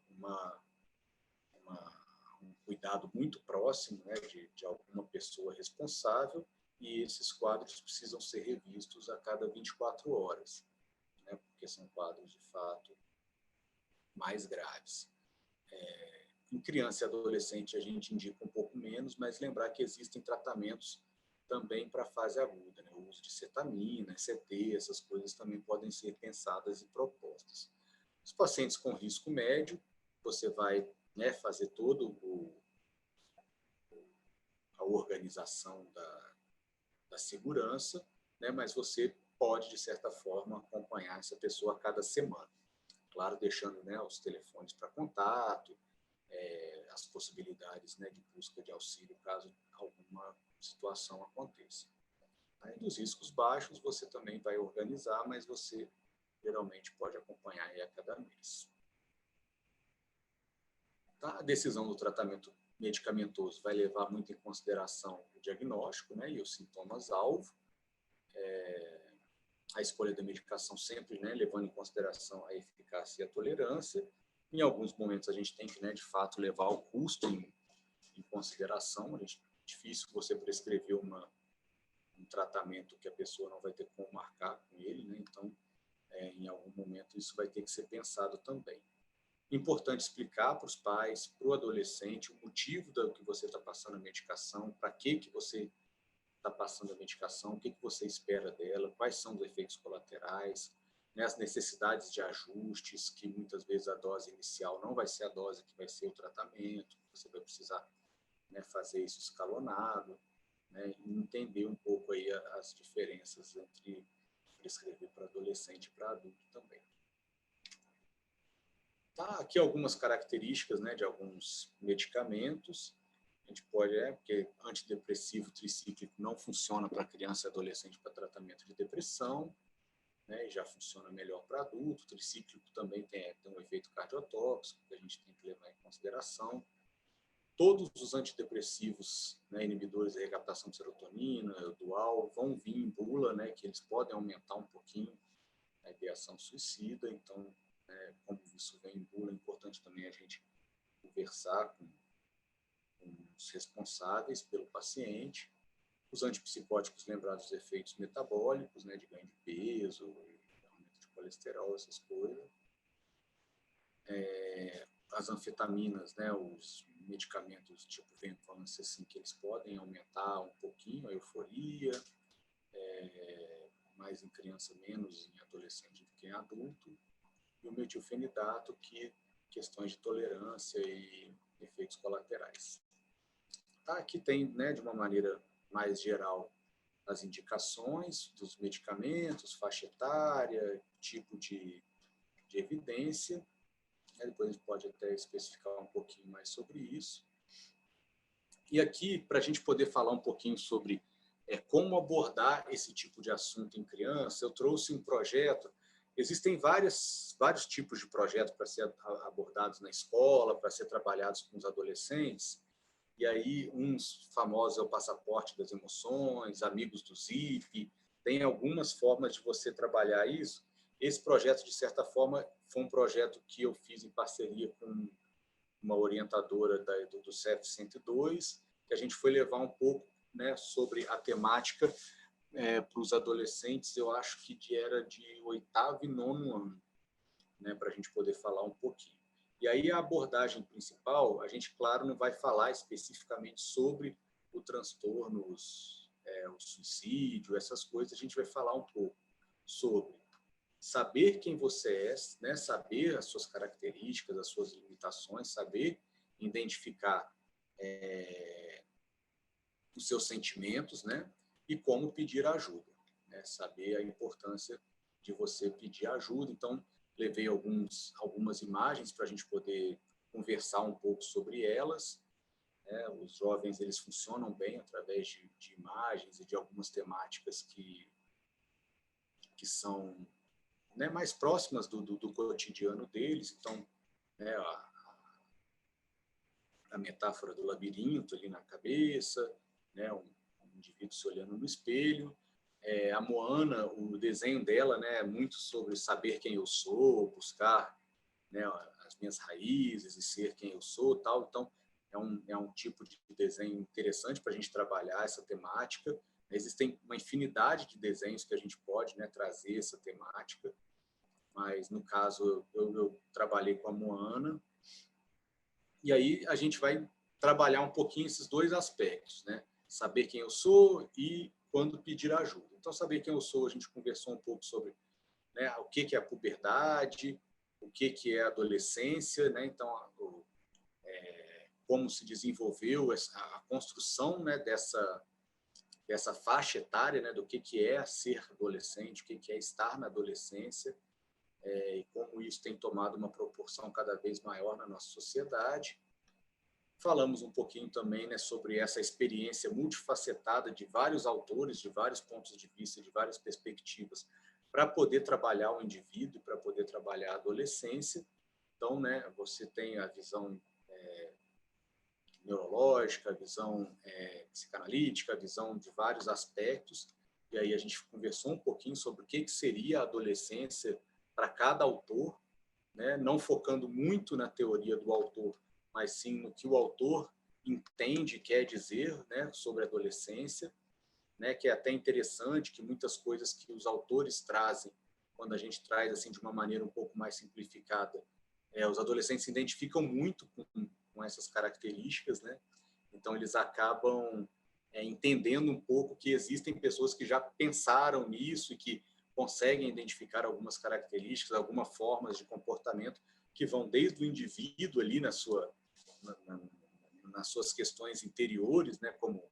um cuidado muito próximo, né, de alguma pessoa responsável, e esses quadros precisam ser revistos a cada 24 horas, né, porque são quadros, de fato, mais graves. Em criança e adolescente, a gente indica um pouco menos, mas lembrar que existem tratamentos também para a fase aguda, né? O uso de cetamina, ECT, essas coisas também podem ser pensadas e propostas. Os pacientes com risco médio, você vai, né, fazer todo a organização da segurança, né, mas você pode, de certa forma, acompanhar essa pessoa a cada semana. Claro, deixando, né, os telefones para contato, as possibilidades, né, de busca de auxílio caso alguma situação aconteça. Aí, dos riscos baixos, você também vai organizar, mas você geralmente pode acompanhar aí a cada mês. Tá? A decisão do tratamento medicamentoso vai levar muito em consideração o diagnóstico, né, e os sintomas-alvo, a escolha da medicação sempre, né, levando em consideração a eficácia e a tolerância. Em alguns momentos, a gente tem que, né, de fato, levar o custo em consideração. É difícil você prescrever um tratamento que a pessoa não vai ter como marcar com ele, né? Então, em algum momento, isso vai ter que ser pensado também. Importante explicar para os pais, para o adolescente, o motivo do que você está passando a medicação, para que você está passando a medicação, o que você espera dela, quais são os efeitos colaterais, né, as necessidades de ajustes, que muitas vezes a dose inicial não vai ser a dose que vai ser o tratamento, você vai precisar, né, fazer isso escalonado, né, e entender um pouco aí as diferenças entre prescrever para adolescente e para adulto também. Tá, aqui algumas características, né, de alguns medicamentos. A gente pode, porque antidepressivo tricíclico não funciona para criança e adolescente para tratamento de depressão, né, e já funciona melhor para adulto. O tricíclico também tem um efeito cardiotóxico que a gente tem que levar em consideração. Todos os antidepressivos, né, inibidores da recaptação de serotonina, dual, vão vir em bula, né, que eles podem aumentar um pouquinho a ideação suicida. Então, como isso vem em bula, é importante também a gente conversar com os responsáveis pelo paciente. Os antipsicóticos, lembrar dos efeitos metabólicos, né, de ganho de peso, aumento de colesterol, essas coisas. As anfetaminas, né, os medicamentos tipo Venvance, assim, que eles podem aumentar um pouquinho a euforia, mais em criança, menos em adolescente do que em adulto. E o metilfenidato, que questões de tolerância e efeitos colaterais. Tá, aqui tem, né, de uma maneira mais geral, as indicações dos medicamentos, faixa etária, tipo de evidência. Depois a gente pode até especificar um pouquinho mais sobre isso. E aqui, para a gente poder falar um pouquinho sobre como abordar esse tipo de assunto em criança, eu trouxe um projeto. Existem vários tipos de projetos para ser abordados na escola, para ser trabalhados com os adolescentes. E aí, uns famosos é o Passaporte das Emoções, Amigos do Zip, tem algumas formas de você trabalhar isso. Esse projeto, de certa forma, foi um projeto que eu fiz em parceria com uma orientadora do CEF 102, que a gente foi levar um pouco, né, sobre a temática para os adolescentes, eu acho que era de 8º e 9º ano, né, para a gente poder falar um pouquinho. E aí a abordagem principal, a gente, claro, não vai falar especificamente sobre o transtorno, o suicídio, essas coisas, a gente vai falar um pouco sobre saber quem você é, né, saber as suas características, as suas limitações, saber identificar os seus sentimentos, né, e como pedir ajuda, né, saber a importância de você pedir ajuda. Então, levei algumas imagens para a gente poder conversar um pouco sobre elas. Os jovens, eles funcionam bem através de imagens e de algumas temáticas que são, né, mais próximas do cotidiano deles. Então, né, a metáfora do labirinto ali na cabeça, né, um indivíduo se olhando no espelho, A Moana, o desenho dela, né, é muito sobre saber quem eu sou, buscar, né, as minhas raízes e ser quem eu sou, tal. Então, é um tipo de desenho interessante para a gente trabalhar essa temática. Existem uma infinidade de desenhos que a gente pode, né, trazer essa temática, mas, no caso, eu trabalhei com a Moana, e aí a gente vai trabalhar um pouquinho esses dois aspectos, né? Saber quem eu sou e quando pedir ajuda. Então, saber quem eu sou, a gente conversou um pouco sobre, né, o que é a puberdade, o que é a adolescência, né? Então, como se desenvolveu a construção, né, dessa faixa etária, né, do que é ser adolescente, o que é estar na adolescência, e como isso tem tomado uma proporção cada vez maior na nossa sociedade. Falamos um pouquinho também, né, sobre essa experiência multifacetada de vários autores, de vários pontos de vista, de várias perspectivas, para poder trabalhar o indivíduo, para poder trabalhar a adolescência. Então, né, você tem a visão neurológica, a visão psicanalítica, a visão de vários aspectos, e aí a gente conversou um pouquinho sobre o que seria a adolescência para cada autor, né, não focando muito na teoria do autor, mas sim no que o autor entende, quer dizer, né, sobre a adolescência, né, que é até interessante que muitas coisas que os autores trazem, quando a gente traz assim de uma maneira um pouco mais simplificada, os adolescentes se identificam muito com essas características, né? Então eles acabam entendendo um pouco que existem pessoas que já pensaram nisso e que conseguem identificar algumas características, algumas formas de comportamento que vão desde o indivíduo ali nas suas questões interiores, né, como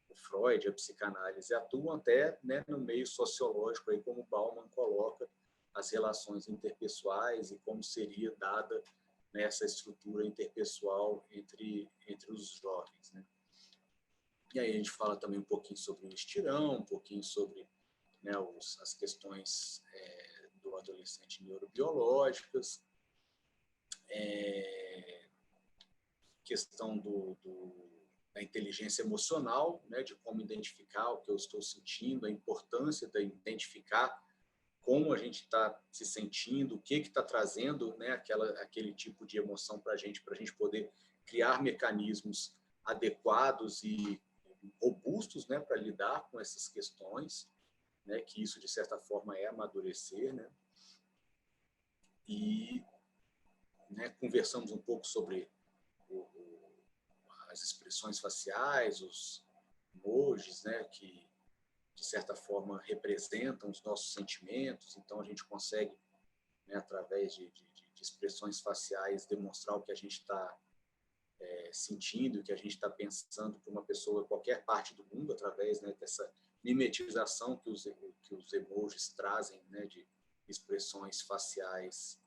o Freud, a psicanálise atuam, até, né, no meio sociológico, aí, como Bauman coloca as relações interpessoais e como seria dada nessa estrutura interpessoal entre os jovens, né? E aí a gente fala também um pouquinho sobre o estirão, um pouquinho sobre, né, as questões do adolescente neurobiológicas, questão da inteligência emocional, né, de como identificar o que eu estou sentindo, a importância de identificar como a gente está se sentindo, o que está trazendo, né, aquele tipo de emoção para a gente poder criar mecanismos adequados e robustos, né, para lidar com essas questões, né, que isso, de certa forma, é amadurecer, né? E, né, conversamos um pouco sobre as expressões faciais, os emojis, né, que, de certa forma, representam os nossos sentimentos. Então, a gente consegue, né, através de expressões faciais, demonstrar o que a gente está sentindo, o que a gente está pensando para uma pessoa em qualquer parte do mundo, através, né, dessa mimetização que os emojis trazem, né, de expressões faciais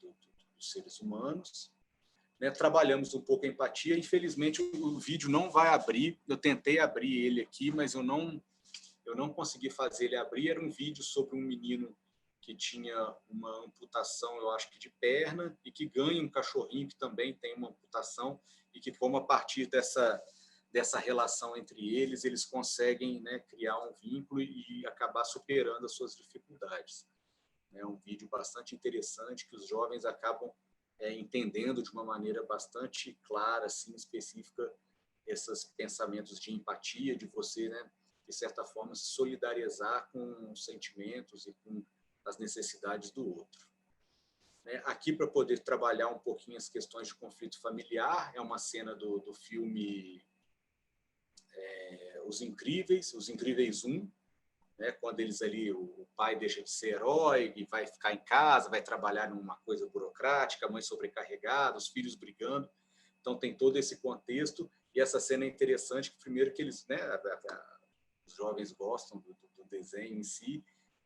dos seres humanos. Né, trabalhamos um pouco a empatia. Infelizmente, o vídeo não vai abrir. Eu tentei abrir ele aqui, mas eu não consegui fazer ele abrir. Era um vídeo sobre um menino que tinha uma amputação, eu acho que de perna, e que ganha um cachorrinho que também tem uma amputação, e que, como a partir dessa relação entre eles conseguem, né, criar um vínculo e acabar superando as suas dificuldades. É um vídeo bastante interessante que os jovens acabam entendendo de uma maneira bastante clara, assim, específica, esses pensamentos de empatia, de você, né, de certa forma, se solidarizar com os sentimentos e com as necessidades do outro. Aqui, para poder trabalhar um pouquinho as questões de conflito familiar, é uma cena do filme Os Incríveis 1, né, quando eles ali, o pai deixa de ser herói e vai ficar em casa, vai trabalhar numa coisa burocrática, a mãe sobrecarregada, os filhos brigando. Então tem todo esse contexto, e essa cena é interessante, primeiro que eles, né, os jovens gostam do desenho em si,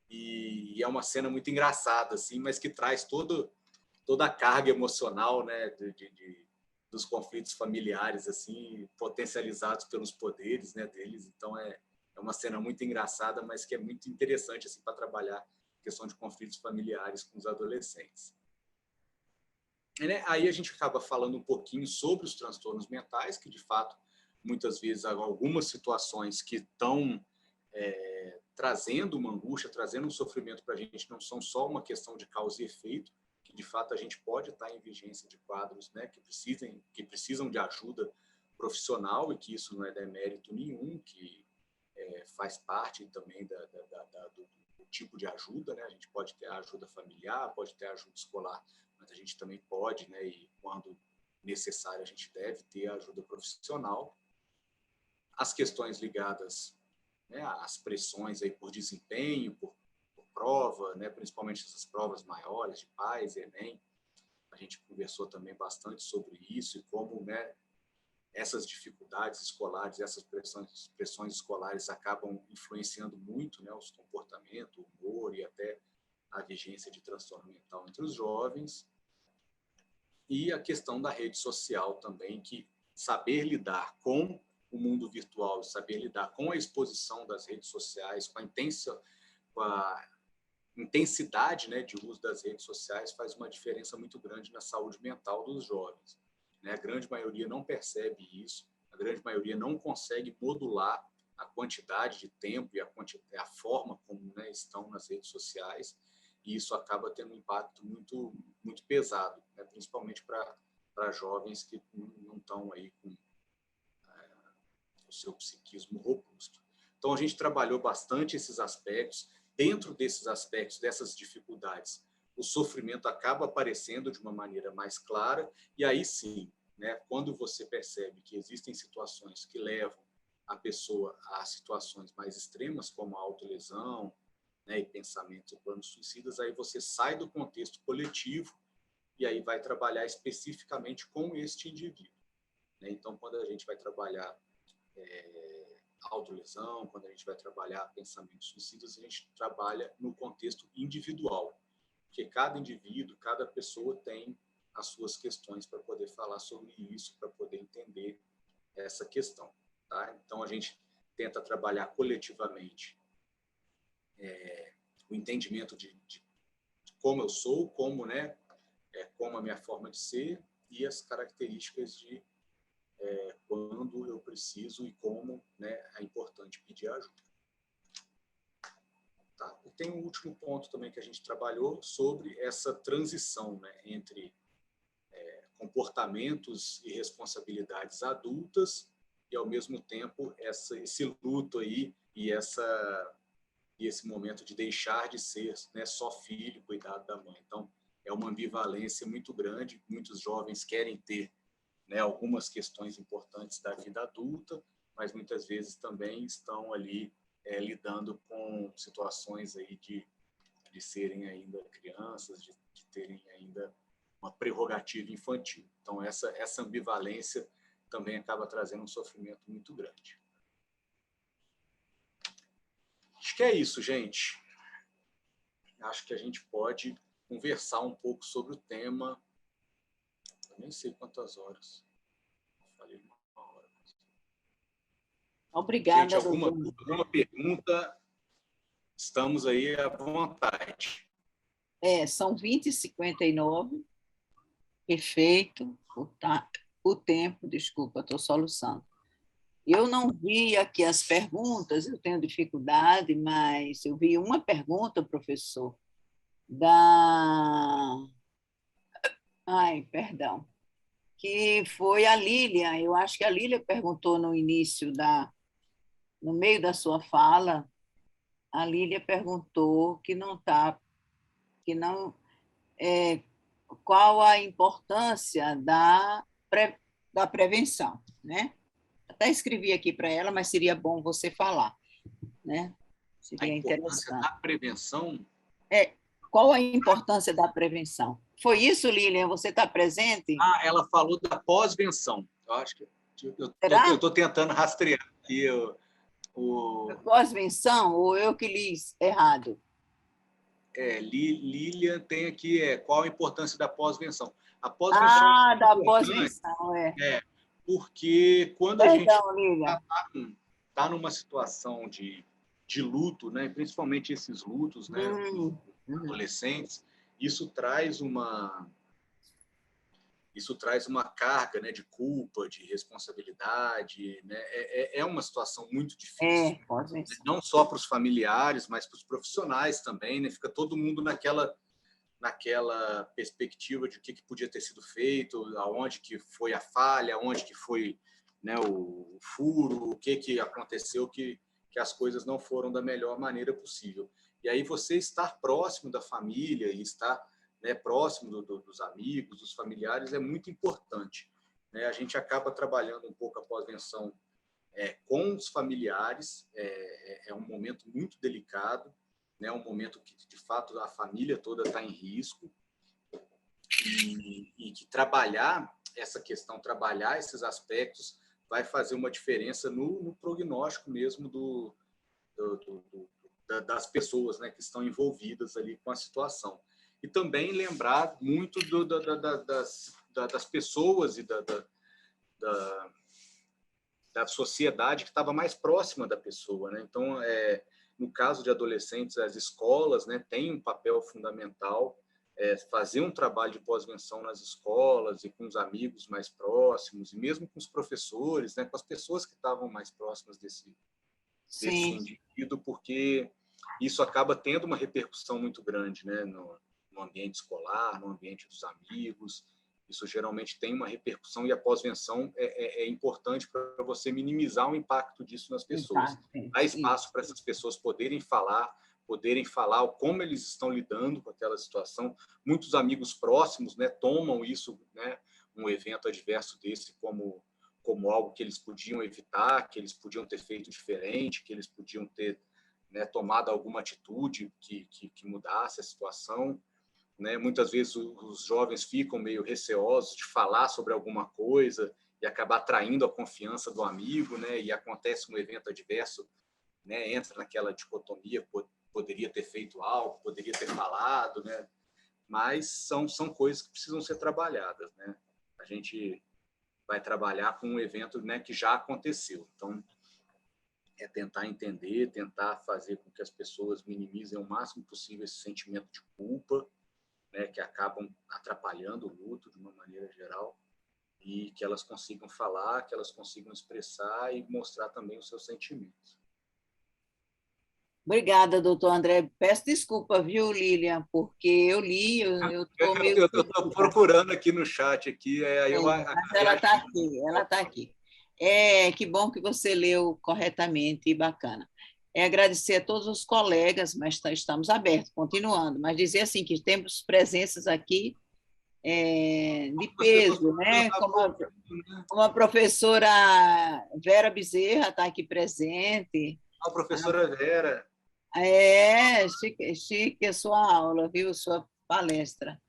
e é uma cena muito engraçada, assim, mas que traz toda a carga emocional, né, dos conflitos familiares, assim, potencializados pelos poderes, né, deles. Então é uma cena muito engraçada, mas que é muito interessante, assim, para trabalhar a questão de conflitos familiares com os adolescentes. Aí a gente acaba falando um pouquinho sobre os transtornos mentais, que, de fato, muitas vezes, algumas situações que estão trazendo uma angústia, trazendo um sofrimento para a gente, não são só uma questão de causa e efeito, que de fato a gente pode estar em vigência de quadros, né, que precisam de ajuda profissional, e que isso não é demérito nenhum, que faz parte também do tipo de ajuda, né? A gente pode ter ajuda familiar, pode ter ajuda escolar, mas a gente também pode, né, e quando necessário a gente deve ter ajuda profissional. As questões ligadas, né, às pressões aí por desempenho, por prova, né, principalmente essas provas maiores de PAS, Enem, a gente conversou também bastante sobre isso e como, né, essas dificuldades escolares, essas pressões escolares acabam influenciando muito, né, os comportamentos, o humor e até a vigência de transtorno mental entre os jovens. E a questão da rede social também, que saber lidar com o mundo virtual, saber lidar com a exposição das redes sociais, com a intensidade, né, de uso das redes sociais, faz uma diferença muito grande na saúde mental dos jovens. A grande maioria não percebe isso, a grande maioria não consegue modular a quantidade de tempo e a forma como, né, estão nas redes sociais, e isso acaba tendo um impacto muito, muito pesado, né, principalmente para jovens que não estão aí com o seu psiquismo robusto. Então, a gente trabalhou bastante esses aspectos. Dentro desses aspectos, dessas dificuldades, o sofrimento acaba aparecendo de uma maneira mais clara, e aí sim, né, quando você percebe que existem situações que levam a pessoa a situações mais extremas, como a autolesão, né, e pensamentos e planos suicidas, aí você sai do contexto coletivo e aí vai trabalhar especificamente com este indivíduo. Né? Então, quando a gente vai trabalhar autolesão, quando a gente vai trabalhar pensamentos suicidas, a gente trabalha no contexto individual, porque cada indivíduo, cada pessoa tem as suas questões para poder falar sobre isso, para poder entender essa questão. Tá? Então, a gente tenta trabalhar coletivamente o entendimento de como eu sou, como, né, como a minha forma de ser, e as características de quando eu preciso e como, né, é importante pedir ajuda. Tá. E tem um último ponto também que a gente trabalhou sobre essa transição, né, entre comportamentos e responsabilidades adultas e, ao mesmo tempo, esse luto aí e esse momento de deixar de ser, né, só filho, cuidado da mãe. Então, é uma ambivalência muito grande. Muitos jovens querem ter, né, algumas questões importantes da vida adulta, mas muitas vezes também estão ali lidando com situações aí de serem ainda crianças, de terem ainda uma prerrogativa infantil. Então, essa ambivalência também acaba trazendo um sofrimento muito grande. Acho que é isso, gente. Acho que a gente pode conversar um pouco sobre o tema. Eu nem sei quantas horas. Falei uma hora. Obrigada, gente, alguma pergunta? Estamos aí à vontade. São 20h59. Perfeito. O tempo, desculpa, estou soluçando. Eu não vi aqui as perguntas, eu tenho dificuldade, mas eu vi uma pergunta, professor, Ai, perdão. Que foi a Lília. Eu acho que a Lília perguntou no início no meio da sua fala, a Lília perguntou que não qual a importância da prevenção, né? Até escrevi aqui para ela, mas seria bom você falar, né? Seria a importância interessante. da prevenção? Qual a importância da prevenção? Foi isso, Lilian? Você está presente? Ela falou da pós-venção. Eu acho que eu estou tentando rastrear aqui Pós-venção ou eu que li errado? Lilian tem aqui qual a importância da pós-venção. A pós-venção da pós-venção, porque quando a gente está numa situação de luto, né, principalmente esses lutos, né, adolescentes, isso traz uma isso traz uma carga, né, de culpa, de responsabilidade, né? É uma situação muito difícil, pode né? ser. Não só para os familiares, mas para os profissionais também, né? Fica todo mundo naquela perspectiva de o que podia ter sido feito, aonde que foi a falha, aonde que foi, né, o furo, o que aconteceu que as coisas não foram da melhor maneira possível. E aí você estar próximo da família e estar, né, próximo dos amigos, dos familiares é muito importante, né? A gente acaba trabalhando um pouco a pós-venção com os familiares, é um momento muito delicado, né? Um momento que, de fato, a família toda está em risco e que trabalhar essa questão, trabalhar esses aspectos vai fazer uma diferença no prognóstico mesmo das pessoas, né, que estão envolvidas ali com a situação. E também lembrar muito das pessoas e da sociedade que estava mais próxima da pessoa, né? Então, no caso de adolescentes, as escolas, né, têm um papel fundamental, fazer um trabalho de pós-venção nas escolas e com os amigos mais próximos, e mesmo com os professores, né, com as pessoas que estavam mais próximas desse indivíduo, porque isso acaba tendo uma repercussão muito grande, né, no ambiente escolar, no ambiente dos amigos. Isso geralmente tem uma repercussão e a pós-venção é importante para você minimizar o impacto disso nas pessoas. Dar espaço para essas pessoas poderem falar como eles estão lidando com aquela situação. Muitos amigos próximos, né, tomam isso, né, um evento adverso desse como algo que eles podiam evitar, que eles podiam ter feito diferente, que eles podiam ter, né, tomado alguma atitude que mudasse a situação. Né? Muitas vezes os jovens ficam meio receosos de falar sobre alguma coisa e acabar atraindo a confiança do amigo, né? E acontece um evento adverso, né? Entra naquela dicotomia, poderia ter feito algo, poderia ter falado, né? Mas são coisas que precisam ser trabalhadas, né? A gente vai trabalhar com um evento, né, que já aconteceu. Então, é tentar entender, tentar fazer com que as pessoas minimizem o máximo possível esse sentimento de culpa, né, que acabam atrapalhando o luto de uma maneira geral, e que elas consigam falar, que elas consigam expressar e mostrar também os seus sentimentos. Obrigada, doutor André. Peço desculpa, viu, Lilian, porque eu li, eu estou meio... Eu estou procurando aqui no chat, mas ela está aqui, ela está aqui. Que bom que você leu corretamente e bacana. Agradecer a todos os colegas, mas estamos abertos, continuando, mas dizer assim que temos presenças aqui de peso, né? Como a professora Vera Bezerra está aqui presente. A professora Vera. Chique a sua aula, viu? Sua palestra.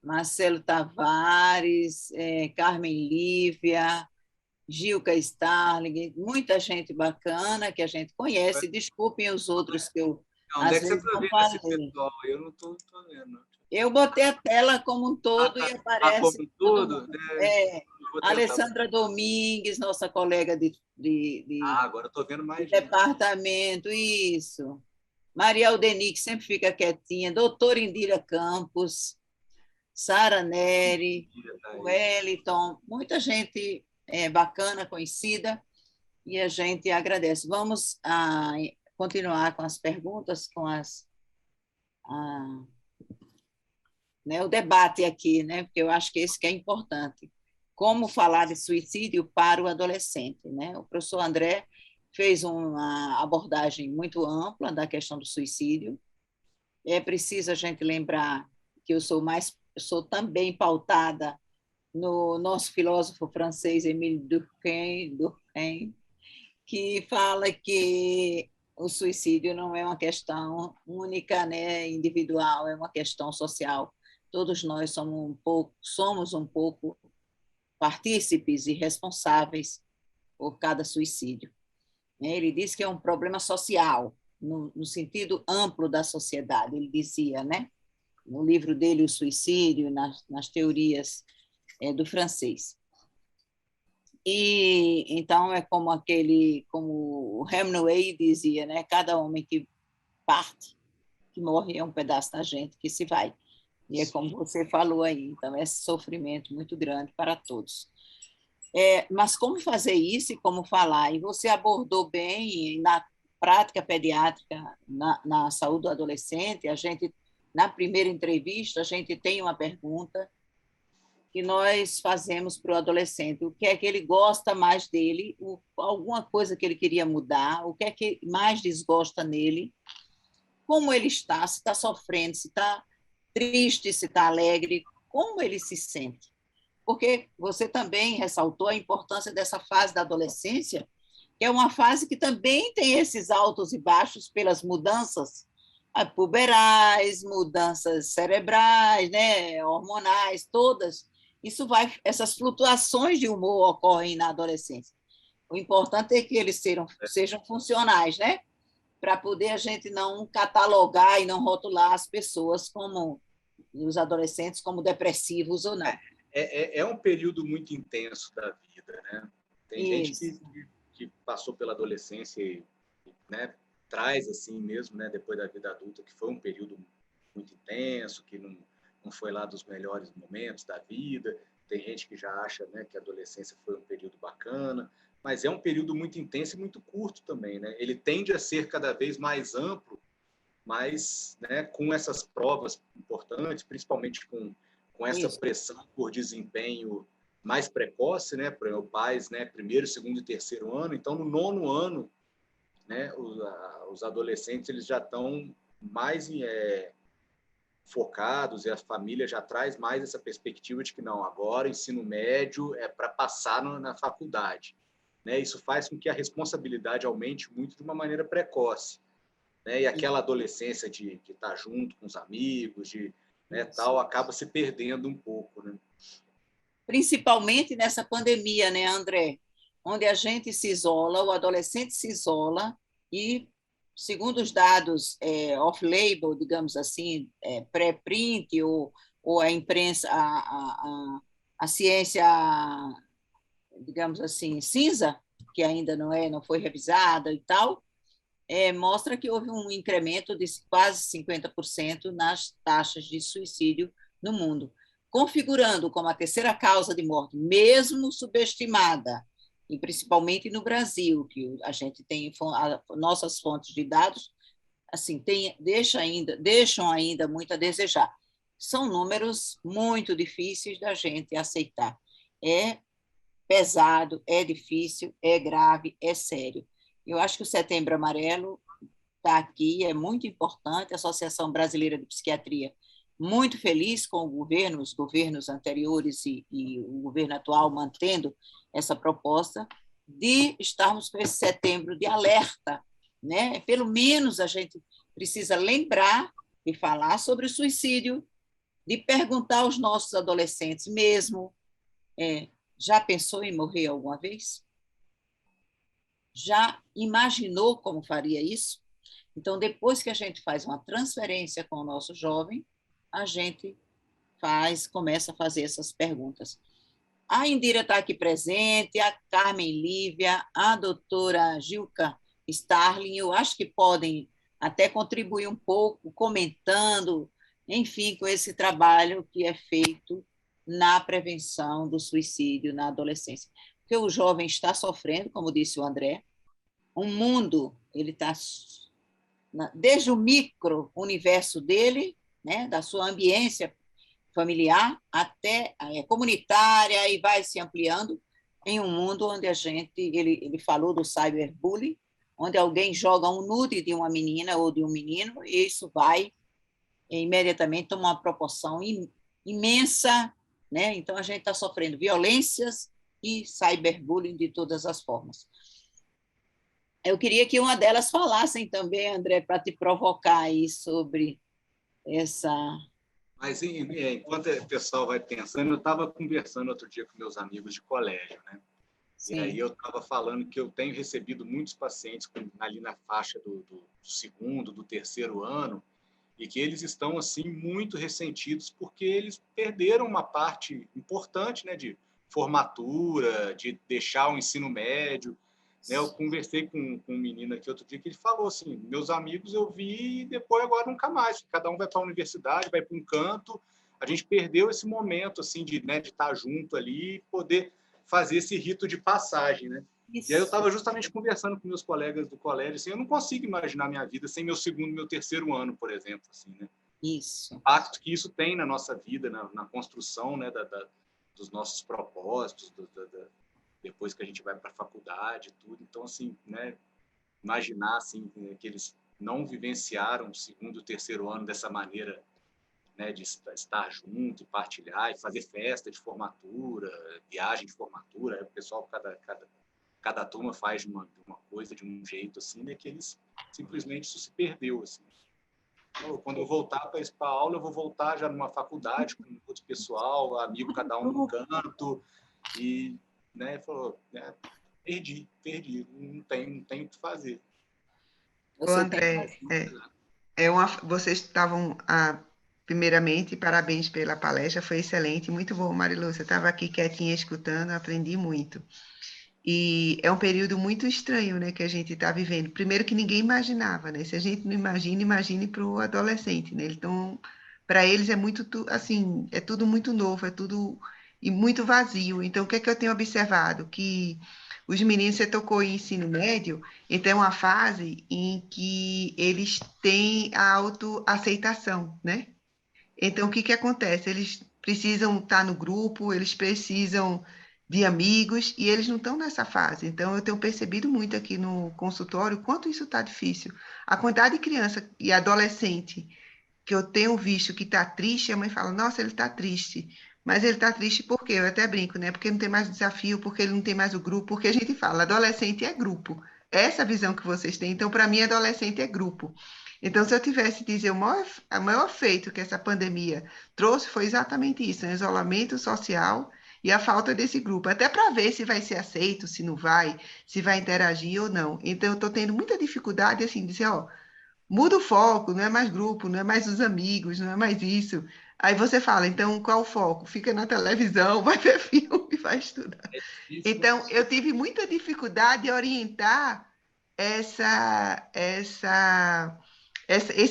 Marcelo Tavares, Carmen Lívia, Gilca Starling, muita gente bacana que a gente conhece. Desculpem os outros que eu Onde é que você está vendo esse pessoal? Eu não estou vendo. Eu botei a tela como um todo e aparece... como tudo? Alessandra Domingues, nossa colega de agora estou vendo mais departamento, isso. Maria Aldeni, que sempre fica quietinha, doutora Indira Campos, Sara Neri, Wellington, muita gente bacana, conhecida, e a gente agradece. Vamos continuar com as perguntas, com o debate aqui, né? Porque eu acho que esse que é importante. Como falar de suicídio para o adolescente, né? O professor André fez uma abordagem muito ampla da questão do suicídio. É preciso a gente lembrar que eu sou também pautada no nosso filósofo francês Émile Durkheim, que fala que o suicídio não é uma questão única, né, individual, é uma questão social. Todos nós somos um pouco partícipes e responsáveis por cada suicídio. Ele diz que é um problema social, no sentido amplo da sociedade, ele dizia, né? No livro dele, O Suicídio, nas teorias do francês. E então é como o Hemingway dizia, né? Cada homem que parte, que morre, é um pedaço da gente que se vai. E é como você falou aí, então, esse sofrimento muito grande para todos. Mas como fazer isso e como falar? E você abordou bem na prática pediátrica, na saúde do adolescente, na primeira entrevista, a gente tem uma pergunta que nós fazemos para o adolescente, o que é que ele gosta mais dele, alguma coisa que ele queria mudar, o que é que mais desgosta nele, como ele está, se está sofrendo, se está triste, se está alegre, como ele se sente. Porque você também ressaltou a importância dessa fase da adolescência, que é uma fase que também tem esses altos e baixos pelas mudanças puberais, mudanças cerebrais, né, hormonais, todas. Essas flutuações de humor ocorrem na adolescência. O importante é que eles sejam funcionais, né? Para poder a gente não catalogar e não rotular as pessoas como os adolescentes como depressivos ou não. É um período muito intenso da vida, né? Tem gente que passou pela adolescência e, né, traz assim mesmo, né, depois da vida adulta, que foi um período muito intenso, que não foi lá dos melhores momentos da vida. Tem gente que já acha, né, que a adolescência foi um período bacana, mas é um período muito intenso e muito curto também, né? Ele tende a ser cada vez mais amplo, mas, né, com essas provas importantes, principalmente com essa pressão por desempenho mais precoce, né, para os pais, né, primeiro, segundo e terceiro ano. Então, no nono ano, né, os adolescentes eles já estão mais focados, e a família já traz mais essa perspectiva de que não, agora o ensino médio é para passar na faculdade, né? Isso faz com que a responsabilidade aumente muito de uma maneira precoce, né? E aquela adolescência de estar junto com os amigos, né, tal, acaba se perdendo um pouco, né? Principalmente nessa pandemia, né, André? Onde a gente se isola, o adolescente se isola e, segundo os dados off-label, digamos assim, pré-print ou a imprensa, a ciência, digamos assim, cinza, que ainda não foi revisada e tal, mostra que houve um incremento de quase 50% nas taxas de suicídio no mundo, configurando como a terceira causa de morte, mesmo subestimada, e principalmente no Brasil, que a gente tem nossas fontes de dados, assim, deixam ainda muito a desejar. São números muito difíceis da gente aceitar. É pesado, é difícil, é grave, é sério. Eu acho que o Setembro Amarelo está aqui, é muito importante, a Associação Brasileira de Psiquiatria, muito feliz com o governo, os governos anteriores e o governo atual mantendo essa proposta de estarmos com esse setembro de alerta, né? Pelo menos a gente precisa lembrar de falar sobre o suicídio, de perguntar aos nossos adolescentes mesmo, já pensou em morrer alguma vez? Já imaginou como faria isso? Então, depois que a gente faz uma transferência com o nosso jovem, a gente começa a fazer essas perguntas. A Indira está aqui presente, a Carmen Lívia, a doutora Gilca Starling, eu acho que podem até contribuir um pouco, comentando, enfim, com esse trabalho que é feito na prevenção do suicídio na adolescência. Porque o jovem está sofrendo, como disse o André, um mundo, ele está desde o micro universo dele, né, da sua ambiência familiar até comunitária e vai se ampliando em um mundo onde ele falou do cyberbullying, onde alguém joga um nude de uma menina ou de um menino e isso vai imediatamente tomar uma proporção imensa, né? Então a gente está sofrendo violências e cyberbullying de todas as formas. Eu queria que uma delas falassem também, André, para te provocar aí sobre essa... Mas, enquanto o pessoal vai pensando, eu estava conversando outro dia com meus amigos de colégio, né? Sim. E aí eu estava falando que eu tenho recebido muitos pacientes ali na faixa do segundo, do terceiro ano, e que eles estão, assim, muito ressentidos porque eles perderam uma parte importante, né, de formatura, de deixar o ensino médio, né, eu conversei com um menino aqui outro dia que ele falou assim, meus amigos eu vi e depois agora nunca mais. Cada um vai para a universidade, vai para um canto. A gente perdeu esse momento assim de, né, de estar junto ali e poder fazer esse rito de passagem, né? E aí eu estava justamente conversando com meus colegas do colégio, assim, eu não consigo imaginar minha vida sem meu segundo, meu terceiro ano, por exemplo, assim, né? Isso. O impacto que isso tem na nossa vida, na construção, né, dos nossos propósitos, depois que a gente vai para a faculdade e tudo. Então, assim, né, imaginar assim, que eles não vivenciaram o segundo e terceiro ano dessa maneira, né, de estar junto e partilhar e fazer festa de formatura, viagem de formatura. Aí o pessoal, cada turma faz uma coisa, de um jeito, assim, né, que eles simplesmente isso se perdeu. Assim. Então, quando eu voltar para a aula, eu vou voltar já numa faculdade com outro pessoal, amigo cada um no canto, e né, falou, né, perdi, não tenho o que fazer. Ô, André, vocês estavam, primeiramente, parabéns pela palestra, foi excelente, muito bom, Marilu, você estava aqui quietinha escutando, aprendi muito. E é um período muito estranho, né, que a gente está vivendo. Primeiro que ninguém imaginava, né? Se a gente não imagina, imagine para o adolescente, né? Então, para eles é muito, assim, é tudo muito novo, é tudo e muito vazio. Então, o que é que eu tenho observado? Que os meninos, você tocou em ensino médio, então é uma fase em que eles têm a autoaceitação, né? Então, o que que acontece? Eles precisam estar no grupo, eles precisam de amigos e eles não estão nessa fase. Então, eu tenho percebido muito aqui no consultório o quanto isso está difícil. A quantidade de criança e adolescente que eu tenho visto que está triste, a mãe fala, nossa, ele está triste. Mas ele está triste por quê? Eu até brinco, né? Porque não tem mais desafio, porque ele não tem mais o grupo, porque a gente fala, adolescente é grupo. É essa visão que vocês têm. Então, para mim, adolescente é grupo. Então, se eu tivesse dizer o maior feito que essa pandemia trouxe foi exatamente isso, né? Isolamento social e a falta desse grupo, até para ver se vai ser aceito, se não vai, se vai interagir ou não. Então, eu estou tendo muita dificuldade, assim, de dizer, ó, muda o foco, não é mais grupo, não é mais os amigos, não é mais isso. Aí você fala, então, qual o foco? Fica na televisão, vai ver filme, vai estudar. É difícil. Então, eu tive muita dificuldade de orientar esse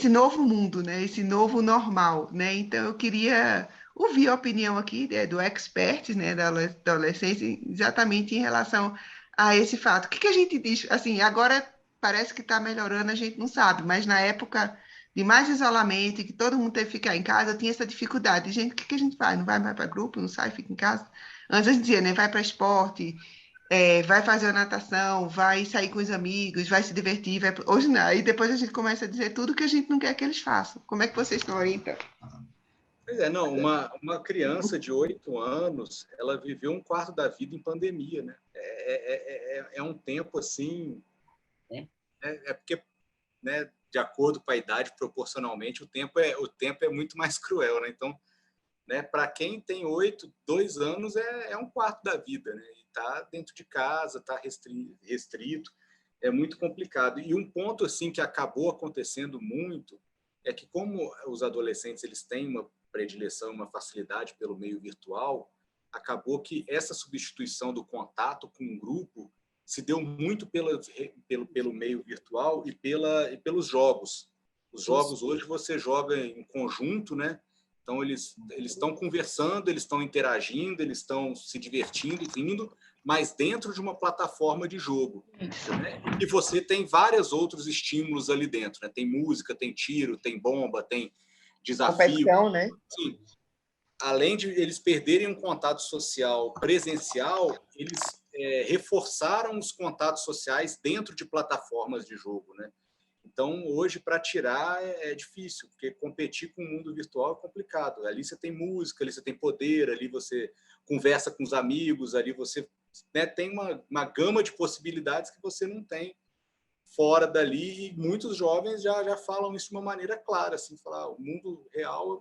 novo mundo, né? Esse novo normal, né? Então, eu queria ouvir a opinião aqui, né, do expert, né, da adolescência, exatamente em relação a esse fato. O que que a gente diz? Assim, agora parece que está melhorando, a gente não sabe, mas na época de mais isolamento, e que todo mundo teve que ficar em casa, eu tinha essa dificuldade. Gente, o que que a gente faz? Não vai mais para grupo, não sai, fica em casa? Antes a gente dizia, né? Vai para esporte, vai fazer a natação, vai sair com os amigos, vai se divertir, hoje não. Aí depois a gente começa a dizer tudo que a gente não quer que eles façam. Como é que vocês estão orientando? Pois é, não, uma criança de 8 anos, ela viveu um quarto da vida em pandemia, né? É um tempo assim, porque, né, de acordo com a idade, proporcionalmente, o tempo é muito mais cruel, né? Então, né, para quem tem 2 anos é um quarto da vida, né? E tá dentro de casa, tá restrito, é muito complicado. E um ponto assim que acabou acontecendo muito é que como os adolescentes eles têm uma predileção, uma facilidade pelo meio virtual, acabou que essa substituição do contato com um grupo se deu muito pelo meio virtual e pelos jogos. Os jogos hoje você joga em conjunto, né? Então, eles estão conversando, eles estão interagindo, eles estão se divertindo, rindo, mas dentro de uma plataforma de jogo. Né? E você tem vários outros estímulos ali dentro. Né? Tem música, tem tiro, tem bomba, tem desafio. Competição, né? Sim. Além de eles perderem um contato social presencial, eles reforçaram os contatos sociais dentro de plataformas de jogo, né? Então, hoje, para tirar é difícil, porque competir com o mundo virtual é complicado. Ali você tem música, ali você tem poder, ali você conversa com os amigos, ali você, né, tem uma gama de possibilidades que você não tem fora dali. E muitos jovens já falam isso de uma maneira clara, assim, falar, o mundo real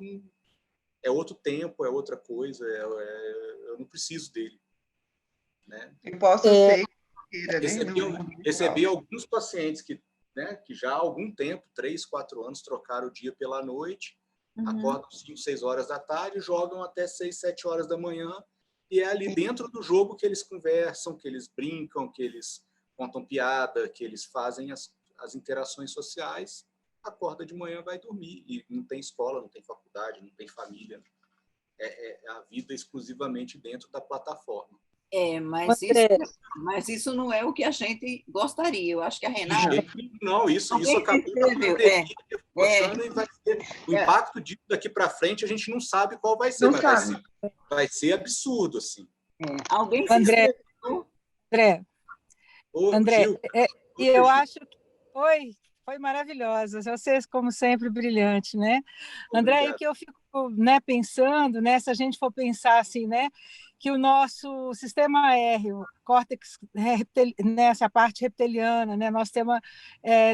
é outro tempo, é outra coisa, eu não preciso dele. Né? Eu posso ser... Recebi alguns pacientes que já há algum tempo, 3, 4 anos, trocaram o dia pela noite, acordam 5, 6 horas da tarde, jogam até 6, 7 horas da manhã, e é ali dentro do jogo que eles conversam, que eles brincam, que eles contam piada, que eles fazem as interações sociais, acorda de manhã, vai dormir, e não tem escola, não tem faculdade, não tem família. É a vida exclusivamente dentro da plataforma. Mas isso não é o que a gente gostaria. Eu acho que a Renata... Não, isso acabou com a pandemia, e vai ser, o impacto disso daqui para frente a gente não sabe qual vai ser, mas vai ser absurdo, assim. Alguém se inscreveu? André, e eu acho que foi maravilhosa. Vocês, como sempre, brilhante, né? André, e que eu fico, né, pensando, né, se a gente for pensar assim, né, que o nosso sistema aéreo, córtex, né, essa parte reptiliana, né, nosso sistema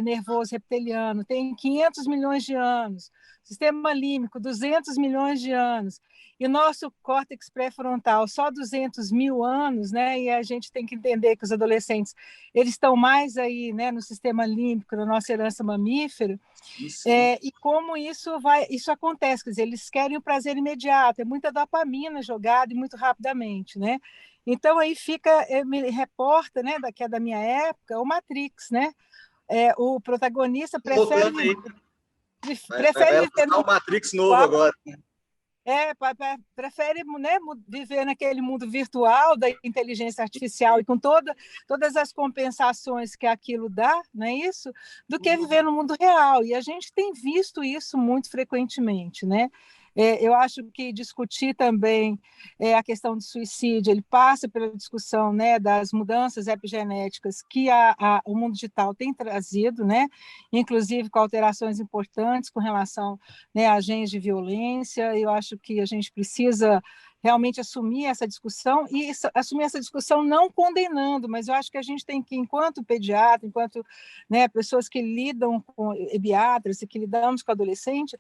nervoso reptiliano, tem 500 milhões de anos, sistema límbico, 200 milhões de anos, e o nosso córtex pré-frontal, só 200 mil anos, né, e a gente tem que entender que os adolescentes, eles estão mais aí, né, no sistema límbico, da nossa herança mamífera, e como isso acontece, quer dizer, eles querem o prazer imediato, é muita dopamina jogada e muito rapidamente, né? Então aí me reporta, né, que é da minha época, o Matrix, né? O protagonista prefere viver no Matrix novo agora. Prefere, né, viver naquele mundo virtual da inteligência artificial e com todas as compensações que aquilo dá, não é isso? Do que viver no mundo real. E a gente tem visto isso muito frequentemente, né? Eu acho que discutir também a questão do suicídio, ele passa pela discussão, né, das mudanças epigenéticas que o mundo digital tem trazido, né, inclusive com alterações importantes com relação, né, a genes de violência. Eu acho que a gente precisa realmente assumir essa discussão e assumir essa discussão não condenando, mas eu acho que a gente tem que, enquanto pediatra, enquanto, né, pessoas que lidam com pediatras e que lidamos com adolescente,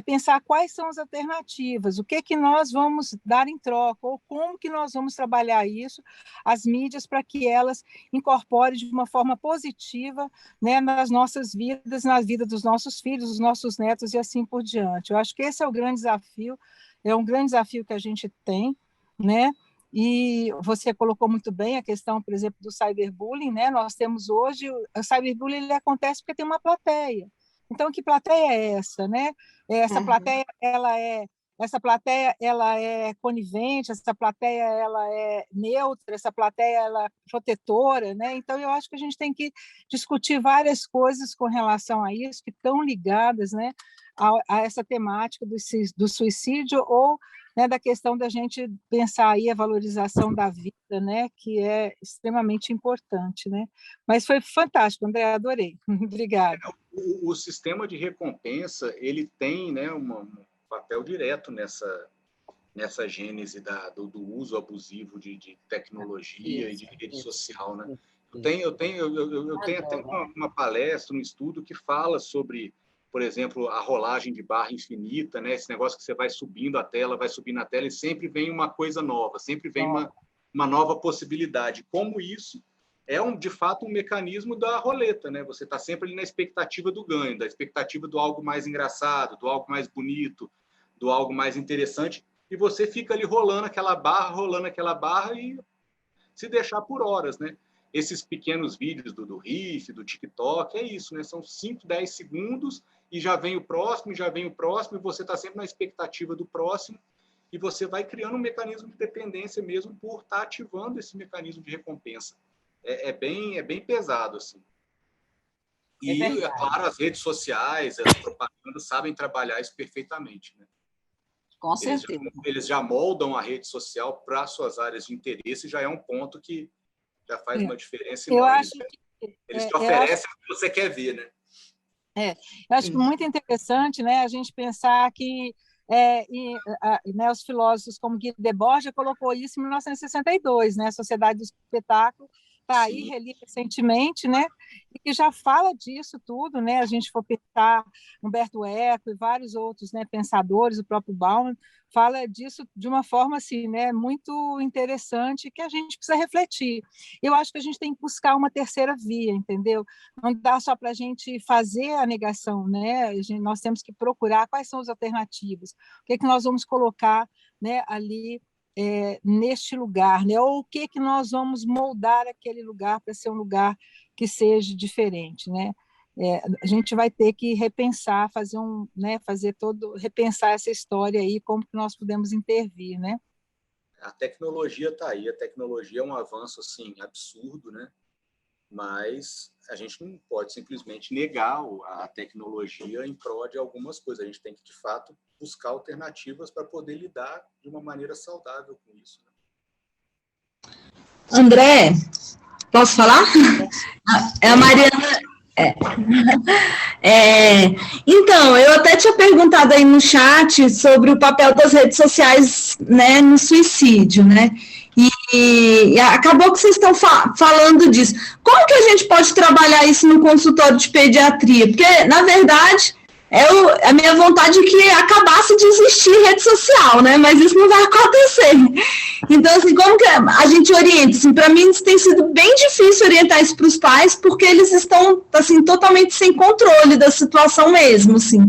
pensar quais são as alternativas, o que nós vamos dar em troca, ou como que nós vamos trabalhar isso, as mídias, para que elas incorporem de uma forma positiva, né, nas nossas vidas, na vida dos nossos filhos, dos nossos netos e assim por diante. Eu acho que esse é o grande desafio, é um grande desafio que a gente tem, né? E você colocou muito bem a questão, por exemplo, do cyberbullying, né? Nós temos hoje, o cyberbullying ele acontece porque tem uma plateia. Então, que plateia é essa, né? Essa plateia, ela é conivente, essa plateia ela é neutra, essa plateia ela é protetora, né? Então eu acho que a gente tem que discutir várias coisas com relação a isso que estão ligadas, né, a essa temática do suicídio ou, né, da questão da gente pensar aí a valorização da vida, né, que é extremamente importante, né? Mas foi fantástico, André, adorei. Obrigada. O sistema de recompensa, ele tem, né, um papel direto nessa gênese do uso abusivo de tecnologia e de rede social, né? Eu tenho até uma palestra, um estudo que fala sobre, por exemplo, a rolagem de barra infinita, né? Esse negócio que você vai subindo a tela, vai subindo a tela e sempre vem uma coisa nova, sempre vem uma nova possibilidade. Como isso é, de fato, um mecanismo da roleta, né? Você está sempre ali na expectativa do ganho, da expectativa do algo mais engraçado, do algo mais bonito, do algo mais interessante, e você fica ali rolando aquela barra e se deixar por horas, né? Esses pequenos vídeos do Riff, do TikTok, é isso, né? São 5, 10 segundos e já vem o próximo, e você está sempre na expectativa do próximo, e você vai criando um mecanismo de dependência mesmo por estar ativando esse mecanismo de recompensa. É bem pesado, assim. E, é claro, as redes sociais, as propagandas sabem trabalhar isso perfeitamente, né? Com certeza. Eles já moldam a rede social para suas áreas de interesse, já é um ponto que já faz uma diferença enorme. Eu acho que, eles te oferecem o que você quer ver, né? Eu acho muito interessante, né, a gente pensar que né, os filósofos como Guy Debord já colocou isso em 1962, né, a Sociedade do Espetáculo está aí recentemente, né, e que já fala disso tudo, né, a gente for pensar Humberto Eco e vários outros, né, pensadores, o próprio Bauman, fala disso de uma forma assim, né, muito interessante, que a gente precisa refletir. Eu acho que a gente tem que buscar uma terceira via, entendeu? Não dá só para a gente fazer a negação, né? Nós temos que procurar quais são as alternativas, o que nós vamos colocar, né, ali neste lugar, né? Ou o que nós vamos moldar aquele lugar para ser um lugar que seja diferente, né? A gente vai ter que repensar, repensar essa história aí, como que nós podemos intervir, né? A tecnologia está aí, a tecnologia é um avanço assim absurdo, né? Mas a gente não pode simplesmente negar a tecnologia em prol de algumas coisas. A gente tem que, de fato, buscar alternativas para poder lidar de uma maneira saudável com isso. André, posso falar? É a Mariana. Então, eu até tinha perguntado aí no chat sobre o papel das redes sociais, né, no suicídio, né? E acabou que vocês estão falando disso. Como que a gente pode trabalhar isso no consultório de pediatria? Porque, na verdade, a minha vontade é que acabasse de existir rede social, né? Mas isso não vai acontecer. Então, assim, como que a gente orienta? Assim, para mim, isso tem sido bem difícil orientar isso para os pais, porque eles estão, assim, totalmente sem controle da situação mesmo, assim.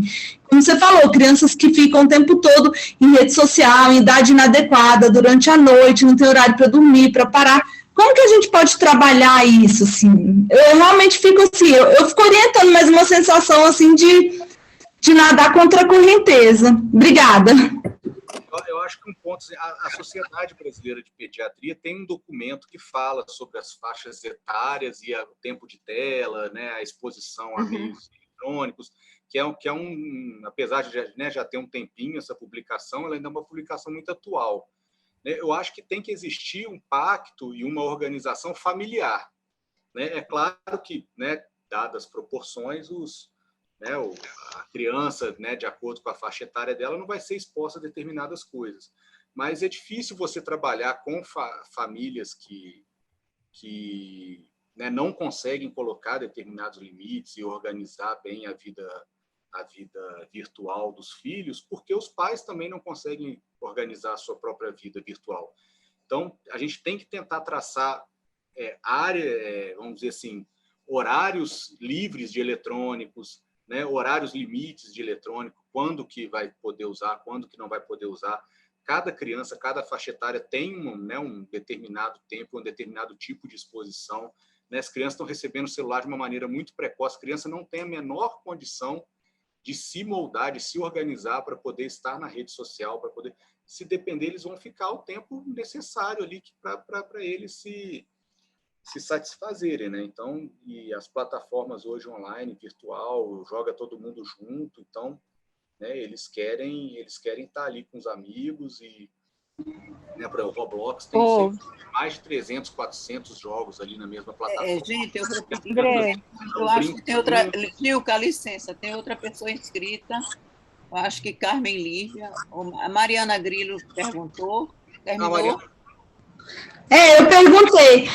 Como você falou, crianças que ficam o tempo todo em rede social, em idade inadequada, durante a noite, não tem horário para dormir, para parar. Como que a gente pode trabalhar isso, assim? Eu realmente fico assim, eu fico orientando, mas uma sensação, assim, de nadar contra a correnteza. Obrigada. Eu acho que um ponto, a Sociedade Brasileira de Pediatria tem um documento que fala sobre as faixas etárias e o tempo de tela, né, a exposição a meios eletrônicos, que é apesar de, né, já ter um tempinho essa publicação, ela ainda é uma publicação muito atual. Eu acho que tem que existir um pacto e uma organização familiar. É claro que, né, dadas as proporções, a criança, né, de acordo com a faixa etária dela, não vai ser exposta a determinadas coisas. Mas é difícil você trabalhar com famílias que né, não conseguem colocar determinados limites e organizar bem a vida virtual dos filhos, porque os pais também não conseguem organizar a sua própria vida virtual. Então, a gente tem que tentar traçar vamos dizer assim, horários livres de eletrônicos, né, horários limites de eletrônico, quando que vai poder usar, quando que não vai poder usar. Cada criança, cada faixa etária tem um determinado tempo, um determinado tipo de exposição. Né? As crianças estão recebendo o celular de uma maneira muito precoce. A criança não tem a menor condição de se moldar, de se organizar para poder estar na rede social, para poder... Se depender, eles vão ficar o tempo necessário ali para eles se satisfazerem, né? Então, e as plataformas hoje online, virtual, joga todo mundo junto, então, né, eles querem estar ali com os amigos e, né, para o Roblox tem mais de 300, 400 jogos ali na mesma plataforma. Gente, eu vou pedir, eu acho que tem outra, Gilca, licença, tem outra pessoa inscrita, eu acho que Carmen Lívia, a Mariana Grilo perguntou, terminou? Eu perguntei.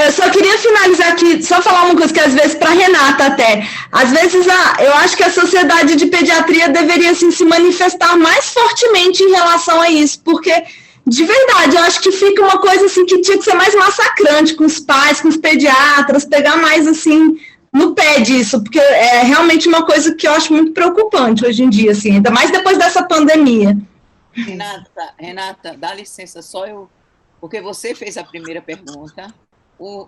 Eu só queria finalizar aqui, só falar uma coisa que às vezes para a Renata até. Às vezes eu acho que a Sociedade de Pediatria deveria assim, se manifestar mais fortemente em relação a isso, porque, de verdade, eu acho que fica uma coisa assim que tinha que ser mais massacrante com os pais, com os pediatras, pegar mais assim no pé disso, porque é realmente uma coisa que eu acho muito preocupante hoje em dia, assim, ainda mais depois dessa pandemia. Renata, dá licença, porque você fez a primeira pergunta, o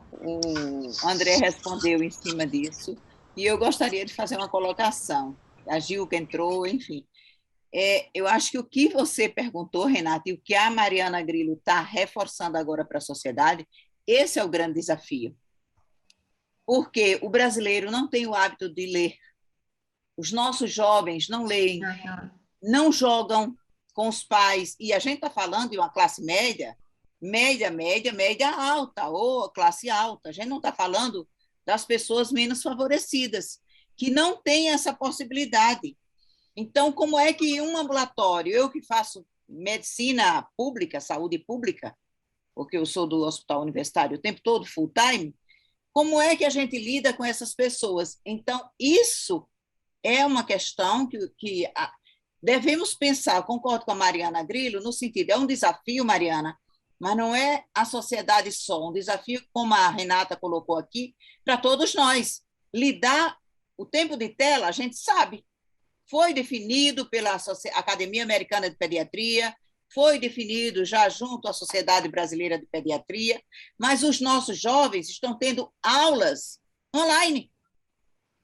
André respondeu em cima disso, e eu gostaria de fazer uma colocação. A Gilca entrou, enfim. Eu acho que o que você perguntou, Renata, e o que a Mariana Grilo está reforçando agora para a sociedade, esse é o grande desafio. Porque o brasileiro não tem o hábito de ler. Os nossos jovens não leem, não jogam com os pais, e a gente está falando de uma classe média alta ou classe alta. A gente não está falando das pessoas menos favorecidas, que não têm essa possibilidade. Então, como é que um ambulatório, eu que faço medicina pública, saúde pública, porque eu sou do hospital universitário o tempo todo, full time, como é que a gente lida com essas pessoas? Então, isso é uma questão que devemos pensar, concordo com a Mariana Grilo, no sentido, é um desafio, Mariana, mas não é a sociedade só, um desafio, como a Renata colocou aqui, para todos nós. Lidar o tempo de tela, a gente sabe, foi definido pela Academia Americana de Pediatria, foi definido já junto à Sociedade Brasileira de Pediatria, mas os nossos jovens estão tendo aulas online.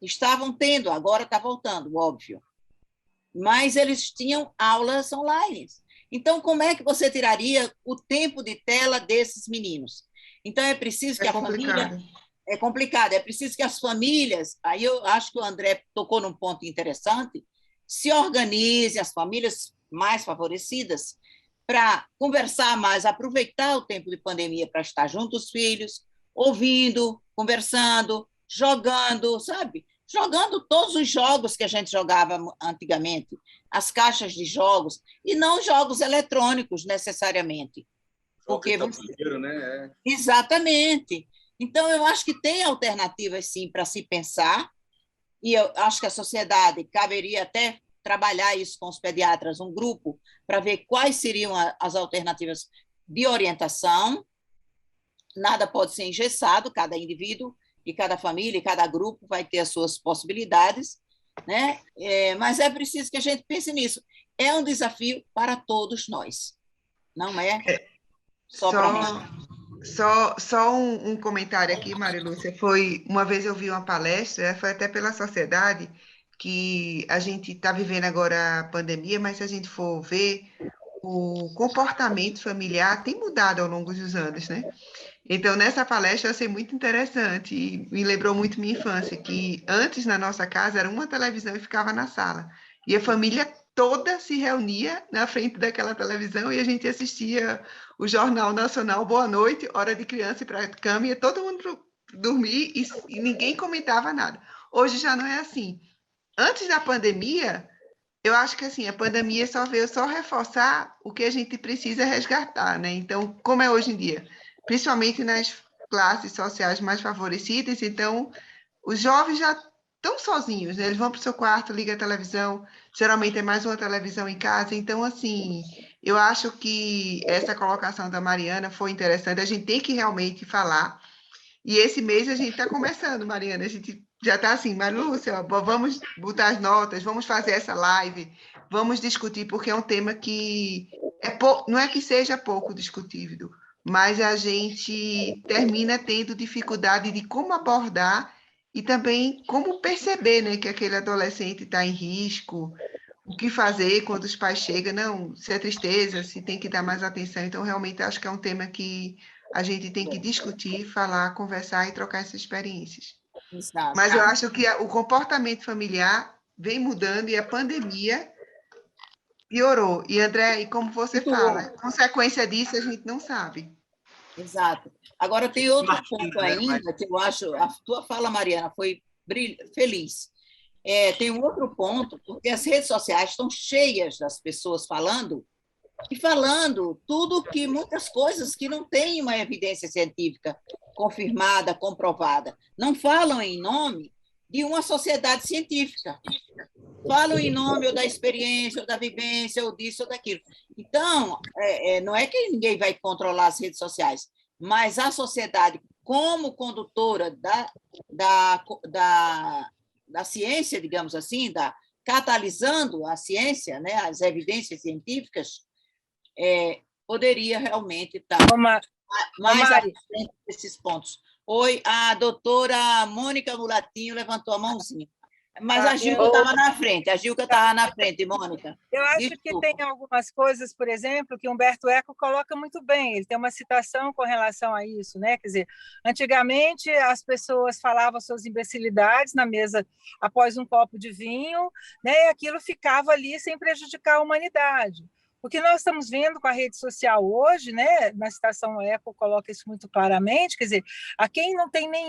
Estavam tendo, agora está voltando, óbvio. Mas eles tinham aulas online. Então, como é que você tiraria o tempo de tela desses meninos? Então, é preciso que a família... É complicado, é preciso que as famílias... Aí eu acho que o André tocou num ponto interessante, se organizem, as famílias mais favorecidas, para conversar mais, aproveitar o tempo de pandemia para estar junto dos filhos, ouvindo, conversando, jogando, sabe? Jogando todos os jogos que a gente jogava antigamente, as caixas de jogos, e não jogos eletrônicos, necessariamente. Porque você... né? Exatamente. Então, eu acho que tem alternativas, sim, para se pensar, e eu acho que a sociedade caberia até trabalhar isso com os pediatras, um grupo, para ver quais seriam as alternativas de orientação. Nada pode ser engessado, cada indivíduo e cada família e cada grupo vai ter as suas possibilidades, né? Mas é preciso que a gente pense nisso. É um desafio para todos nós, não é só para mim. Só um comentário aqui, Maria Lúcia. Uma vez eu vi uma palestra, foi até pela sociedade, que a gente está vivendo agora a pandemia, mas se a gente for ver, o comportamento familiar tem mudado ao longo dos anos, né? Então, nessa palestra eu achei muito interessante e me lembrou muito minha infância, que antes na nossa casa era uma televisão e ficava na sala. E a família toda se reunia na frente daquela televisão e a gente assistia o Jornal Nacional, Boa Noite, hora de criança ir para a cama, e todo mundo dormir e ninguém comentava nada. Hoje já não é assim. Antes da pandemia, eu acho que assim, a pandemia só veio reforçar o que a gente precisa resgatar, né? Então, como é hoje em dia, principalmente nas classes sociais mais favorecidas, então os jovens já estão sozinhos, né? Eles vão para o seu quarto, ligam a televisão, geralmente é mais uma televisão em casa, então assim, eu acho que essa colocação da Mariana foi interessante, a gente tem que realmente falar, e esse mês a gente está começando, Mariana, a gente já está assim, mas Lúcia, vamos botar as notas, vamos fazer essa live, vamos discutir, porque é um tema que não é que seja pouco discutível, mas a gente termina tendo dificuldade de como abordar e também como perceber, né, que aquele adolescente está em risco, o que fazer quando os pais chegam, não, se é tristeza, se tem que dar mais atenção. Então, realmente, acho que é um tema que a gente tem que discutir, falar, conversar e trocar essas experiências. Exato. Mas eu acho que o comportamento familiar vem mudando e a pandemia piorou. E, André, e como você fala, consequência disso a gente não sabe. Exato. Agora, tem outro ponto ainda que eu acho, a tua fala, Mariana, foi feliz. Tem um outro ponto, porque as redes sociais estão cheias das pessoas falando muitas coisas que não têm uma evidência científica confirmada, comprovada. Não falam em nome de uma sociedade científica. Falam em nome ou da experiência, ou da vivência, ou disso ou daquilo. Então, não é que ninguém vai controlar as redes sociais, mas a sociedade, como condutora da ciência, digamos assim, catalisando a ciência, né, as evidências científicas, poderia realmente estar mais à frente desses pontos. Oi, a doutora Mônica Mulatinho levantou a mãozinha. Mas a Gilca estava na frente, Mônica. Eu acho que tem algumas coisas, por exemplo, que Humberto Eco coloca muito bem. Ele tem uma citação com relação a isso, né? Quer dizer, antigamente as pessoas falavam suas imbecilidades na mesa após um copo de vinho, né? E aquilo ficava ali sem prejudicar a humanidade. O que nós estamos vendo com a rede social hoje, né, na citação Eco coloca isso muito claramente, quer dizer, a quem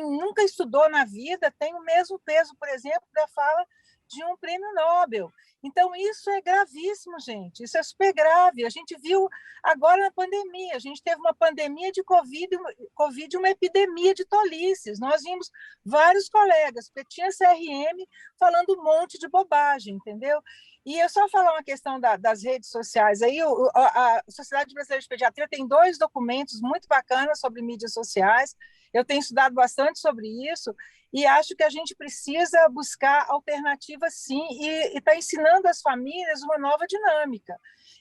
nunca estudou na vida tem o mesmo peso, por exemplo, da fala de um prêmio Nobel. Então, isso é gravíssimo, gente, isso é super grave. A gente viu agora na pandemia, a gente teve uma pandemia de Covid e uma epidemia de tolices. Nós vimos vários colegas, porque tinha CRM falando um monte de bobagem, entendeu? E eu só falar uma questão das redes sociais. Aí a Sociedade Brasileira de Pediatria tem 2 documentos muito bacanas sobre mídias sociais. Eu tenho estudado bastante sobre isso e acho que a gente precisa buscar alternativas, sim, e está ensinando às famílias uma nova dinâmica.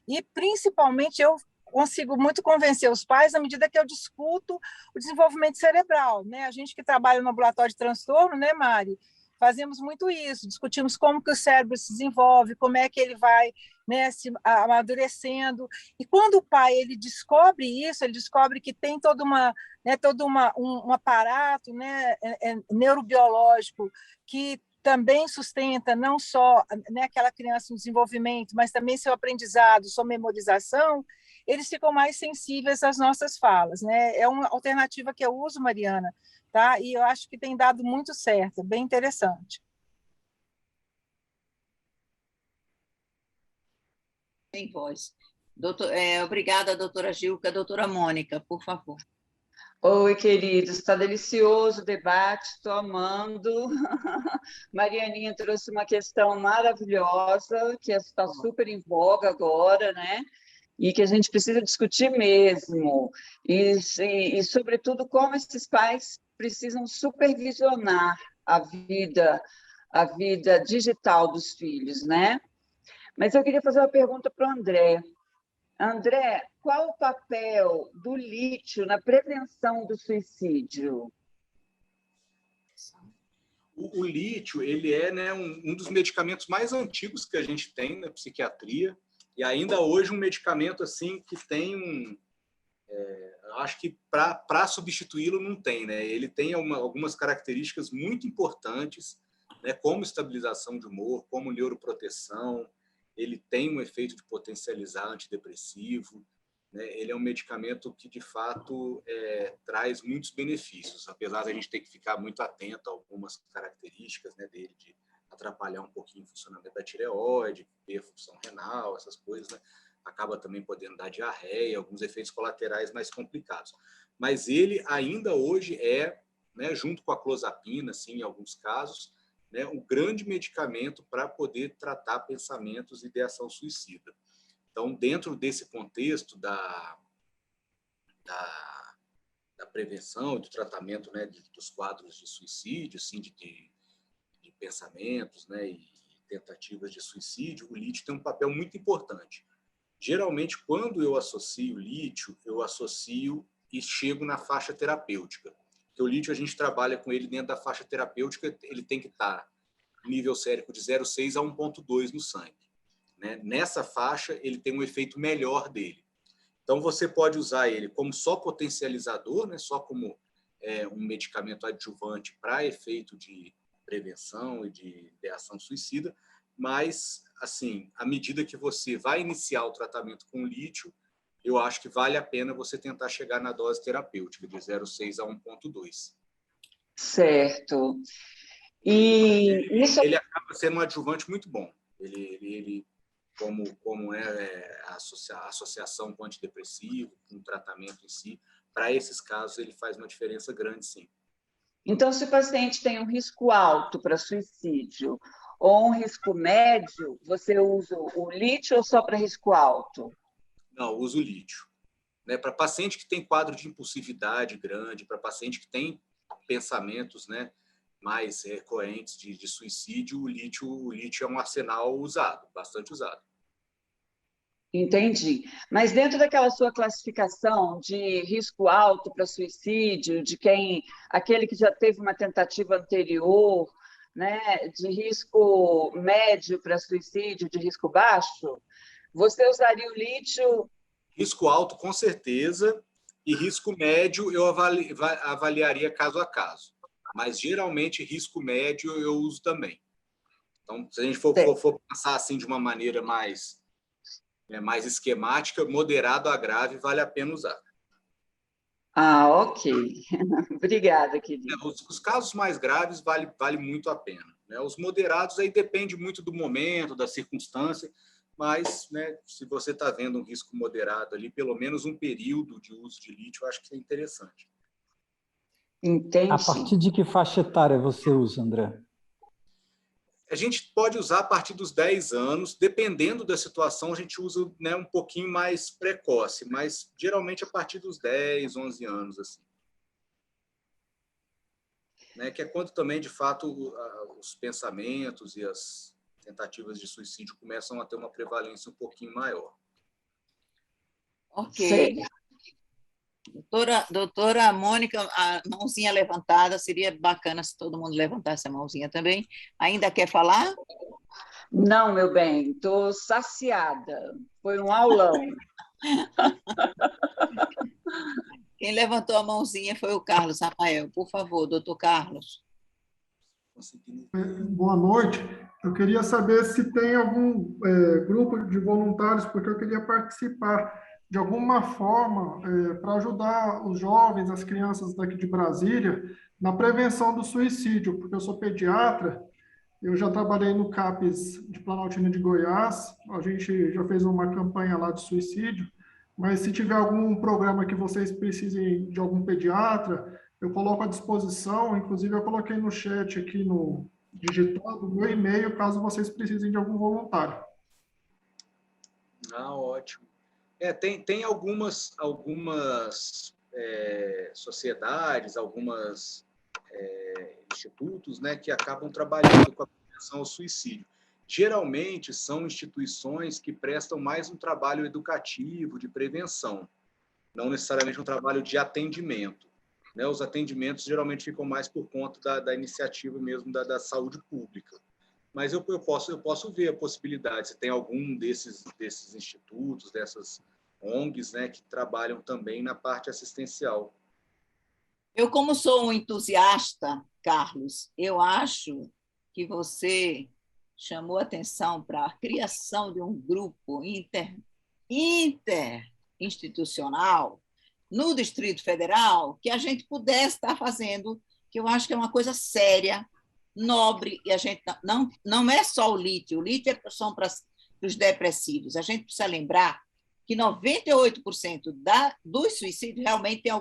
E, principalmente, eu consigo muito convencer os pais à medida que eu discuto o desenvolvimento cerebral, né? A gente que trabalha no ambulatório de transtorno, né, Mari? Fazemos muito isso, discutimos como que o cérebro se desenvolve, como é que ele vai, né, se amadurecendo. E quando o pai ele descobre isso, ele descobre que tem todo um aparato, né, neurobiológico que também sustenta não só, né, aquela criança no desenvolvimento, mas também seu aprendizado, sua memorização, eles ficam mais sensíveis às nossas falas, né? É uma alternativa que eu uso, Mariana, tá? E eu acho que tem dado muito certo, bem interessante. Tem voz. Obrigada, doutora Gilca. Doutora Mônica, por favor. Oi, queridos, está delicioso o debate, estou amando. Marianinha trouxe uma questão maravilhosa, que está super em voga agora, né? E que a gente precisa discutir mesmo. E sobretudo, como esses pais precisam supervisionar a vida digital dos filhos, né? Mas eu queria fazer uma pergunta para o André. André, qual o papel do lítio na prevenção do suicídio? O lítio, ele é, né, um dos medicamentos mais antigos que a gente tem na psiquiatria, e ainda hoje um medicamento assim que tem acho que para substituí-lo não tem, né? Ele tem algumas características muito importantes, né, como estabilização de humor, como neuroproteção. Ele tem um efeito de potencializar antidepressivo, né? Ele é um medicamento que, de fato, traz muitos benefícios, apesar de a gente ter que ficar muito atento a algumas características, né, dele, de atrapalhar um pouquinho o funcionamento da tireoide, ter função renal, essas coisas, né? Acaba também podendo dar diarreia, alguns efeitos colaterais mais complicados. Mas ele ainda hoje né, junto com a clozapina, assim, em alguns casos, né, um grande medicamento para poder tratar pensamentos e ideação suicida. Então, dentro desse contexto da prevenção, do tratamento, né, dos quadros de suicídio, assim, de pensamentos, né, e tentativas de suicídio, o lítio tem um papel muito importante. Geralmente, quando eu associo lítio, eu associo e chego na faixa terapêutica. Porque o lítio, a gente trabalha com ele dentro da faixa terapêutica, ele tem que estar nível sérico de 0,6 a 1,2 no sangue, né? Nessa faixa, ele tem um efeito melhor dele. Então, você pode usar ele como só potencializador, né? Só como um medicamento adjuvante para efeito de prevenção e de ideação suicida, mas, assim, à medida que você vai iniciar o tratamento com lítio, eu acho que vale a pena você tentar chegar na dose terapêutica de 0,6 a 1,2. Certo. E isso... Ele acaba sendo um adjuvante muito bom. Ele como a associação com antidepressivo, com o tratamento em si, para esses casos ele faz uma diferença grande, sim. Então, se o paciente tem um risco alto para suicídio ou um risco médio, você usa o lítio ou só para risco alto? Não, uso o lítio. Né? Para paciente que tem quadro de impulsividade grande, para paciente que tem pensamentos, né, mais recorrentes de suicídio, o lítio é um arsenal usado, bastante usado. Entendi. Mas dentro daquela sua classificação de risco alto para suicídio, de aquele que já teve uma tentativa anterior, né, de risco médio para suicídio, de risco baixo, você usaria o lítio? Risco alto, com certeza, e risco médio eu avaliaria caso a caso. Mas, geralmente, risco médio eu uso também. Então, se a gente for pensar assim de uma maneira mais esquemática, moderado a grave, vale a pena usar. Ah, ok. Obrigada, querida. Os casos mais graves vale muito a pena. Né? Os moderados aí depende muito do momento, da circunstância, mas, né, se você está vendo um risco moderado ali, pelo menos um período de uso de lítio, eu acho que é interessante. Entendi. A partir de que faixa etária você usa, André? A gente pode usar a partir dos 10 anos, dependendo da situação, a gente usa, né, um pouquinho mais precoce, mas geralmente a partir dos 10, 11 anos. Assim. Né, que é quando também, de fato, os pensamentos e as tentativas de suicídio começam a ter uma prevalência um pouquinho maior. Ok. Doutora Mônica, a mãozinha levantada, seria bacana se todo mundo levantasse a mãozinha também. Ainda quer falar? Não, meu bem, estou saciada. Foi um aulão. Quem levantou a mãozinha foi o Carlos Rafael. Por favor, doutor Carlos. Boa noite. Eu queria saber se tem algum grupo de voluntários, porque eu queria participar de alguma forma para ajudar os jovens, as crianças daqui de Brasília, na prevenção do suicídio, porque eu sou pediatra, eu já trabalhei no CAPES de Planaltina de Goiás, a gente já fez uma campanha lá de suicídio, mas se tiver algum programa que vocês precisem de algum pediatra, eu coloco à disposição, inclusive eu coloquei no chat aqui no digital do meu e-mail, caso vocês precisem de algum voluntário. Ótimo. Tem algumas sociedades, algumas institutos, né, que acabam trabalhando com a prevenção ao suicídio. Geralmente são instituições que prestam mais um trabalho educativo, de prevenção, não necessariamente um trabalho de atendimento. Né? Os atendimentos geralmente ficam mais por conta da iniciativa mesmo da saúde pública. Mas eu posso ver a possibilidade, se tem algum desses institutos, dessas ONGs, né, que trabalham também na parte assistencial. Eu, como sou um entusiasta, Carlos, eu acho que você chamou atenção para a criação de um grupo interinstitucional no Distrito Federal, que a gente pudesse estar fazendo, que eu acho que é uma coisa séria, nobre, e a gente não é só o lítio são para os depressivos. A gente precisa lembrar que 98% dos suicídios realmente tem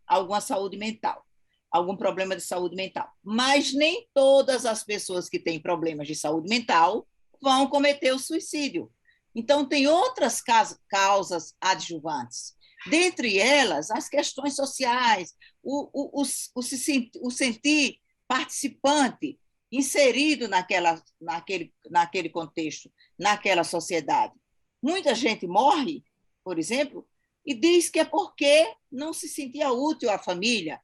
alguma saúde mental, algum problema de saúde mental. Mas nem todas as pessoas que têm problemas de saúde mental vão cometer o suicídio. Então, tem outras causas adjuvantes. Dentre elas, as questões sociais, o sentir participante, inserido naquele contexto, naquela sociedade. Muita gente morre, por exemplo, e diz que é porque não se sentia útil à família,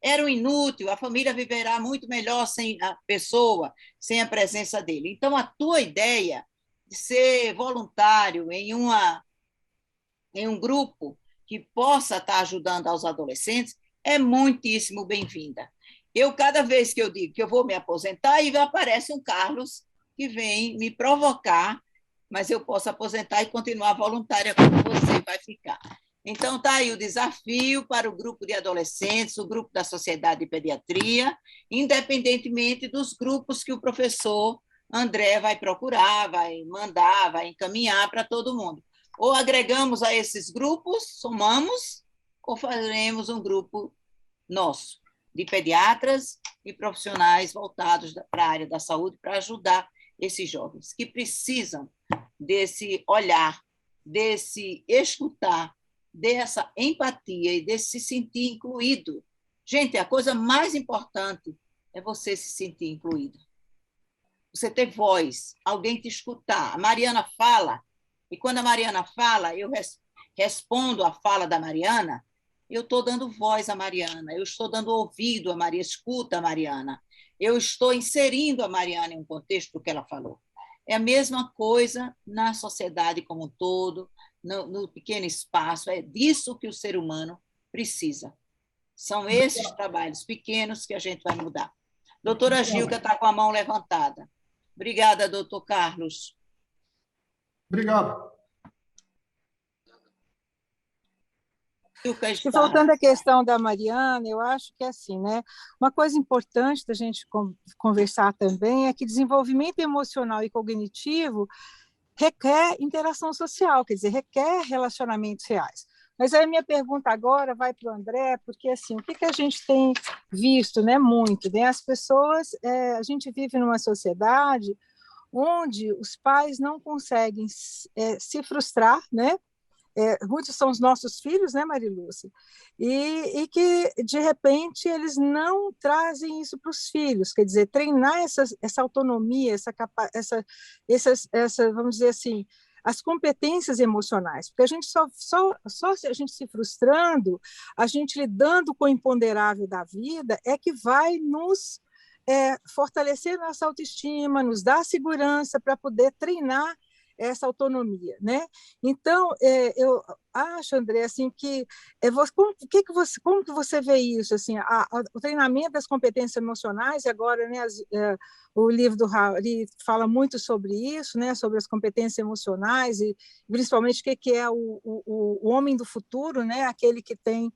era um inútil, a família viverá muito melhor sem a pessoa, sem a presença dele. Então, a tua ideia de ser voluntário em um grupo que possa estar ajudando aos adolescentes é muitíssimo bem-vinda. Cada vez que eu digo que eu vou me aposentar, aí aparece um Carlos que vem me provocar, mas eu posso aposentar e continuar voluntária como você vai ficar. Então, está aí o desafio para o grupo de adolescentes, o grupo da Sociedade de Pediatria, independentemente dos grupos que o professor André vai procurar, vai mandar, vai encaminhar para todo mundo. Ou agregamos a esses grupos, somamos, ou faremos um grupo nosso, de pediatras e profissionais voltados para a área da saúde, para ajudar esses jovens que precisam desse olhar, desse escutar, dessa empatia e desse se sentir incluído. Gente, a coisa mais importante é você se sentir incluído. Você ter voz, alguém te escutar. A Mariana fala, e quando a Mariana fala, eu respondo a fala da Mariana, eu estou dando voz à Mariana, eu estou dando ouvido à Maria, escuta a Mariana, eu estou inserindo a Mariana em um contexto do que ela falou. É a mesma coisa na sociedade como um todo, no pequeno espaço, é disso que o ser humano precisa. São esses trabalhos pequenos que a gente vai mudar. Doutora Gilca está com a mão levantada. Obrigada, doutor Carlos. Obrigado. E voltando à questão da Mariana, eu acho que é assim, né? Uma coisa importante da gente conversar também é que desenvolvimento emocional e cognitivo requer interação social, quer dizer, requer relacionamentos reais. Mas aí a minha pergunta agora vai para o André, porque assim, o que a gente tem visto, né, muito, né? As pessoas, a gente vive numa sociedade onde os pais não conseguem se frustrar, né? Muitos são os nossos filhos, né, Marilúcia? E que, de repente, eles não trazem isso para os filhos, quer dizer, treinar essa autonomia, vamos dizer assim, as competências emocionais, porque a gente só a gente se frustrando, a gente lidando com o imponderável da vida, é que vai nos fortalecer nossa autoestima, nos dar segurança para poder treinar essa autonomia, né? Então, eu acho, André, assim, que como que você vê isso, assim, o treinamento das competências emocionais, e agora, né, o livro do Harari fala muito sobre isso, né, sobre as competências emocionais e principalmente o que é o homem do futuro, né, aquele que tem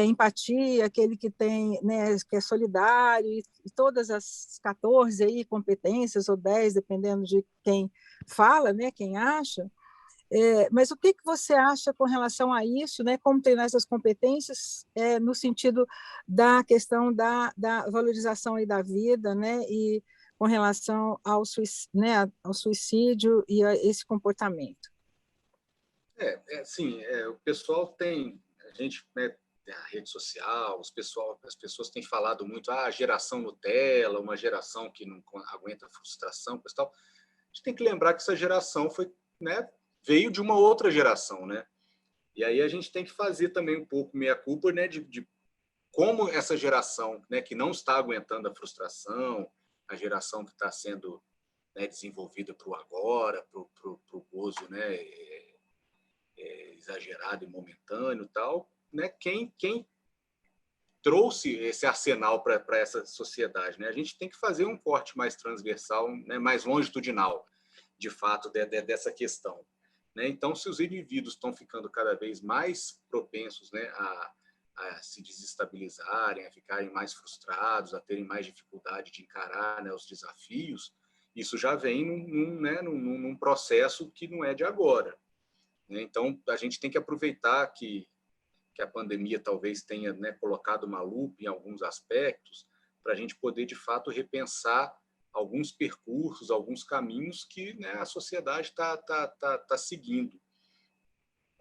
empatia, aquele que tem, né, que é solidário, e todas as 14 aí, competências, ou 10, dependendo de quem fala, né, quem acha. Mas o que você acha com relação a isso, né, como treinar essas competências no sentido da questão da valorização aí da vida, né, e com relação ao suicídio e a esse comportamento? Sim, o pessoal tem, a gente, né, a rede social, as pessoas têm falado muito, a geração Nutella, uma geração que não aguenta frustração, tal. A gente tem que lembrar que essa geração foi, né, veio de uma outra geração, né? E aí a gente tem que fazer também um pouco meia-culpa, né, de como essa geração, né, que não está aguentando a frustração, a geração que está sendo, né, desenvolvida para o agora, para o gozo, né, exagerado e momentâneo, tal, né? Quem trouxe esse arsenal para essa sociedade, né? A gente tem que fazer um corte mais transversal, né, mais longitudinal, de fato, dessa questão, né? Então, se os indivíduos estão ficando cada vez mais propensos, né, a se desestabilizarem, a ficarem mais frustrados, a terem mais dificuldade de encarar, né, os desafios, isso já vem num processo que não é de agora, né? Então, a gente tem que aproveitar que a pandemia talvez tenha, né, colocado uma lupa em alguns aspectos, para a gente poder, de fato, repensar alguns percursos, alguns caminhos que, né, a sociedade está seguindo.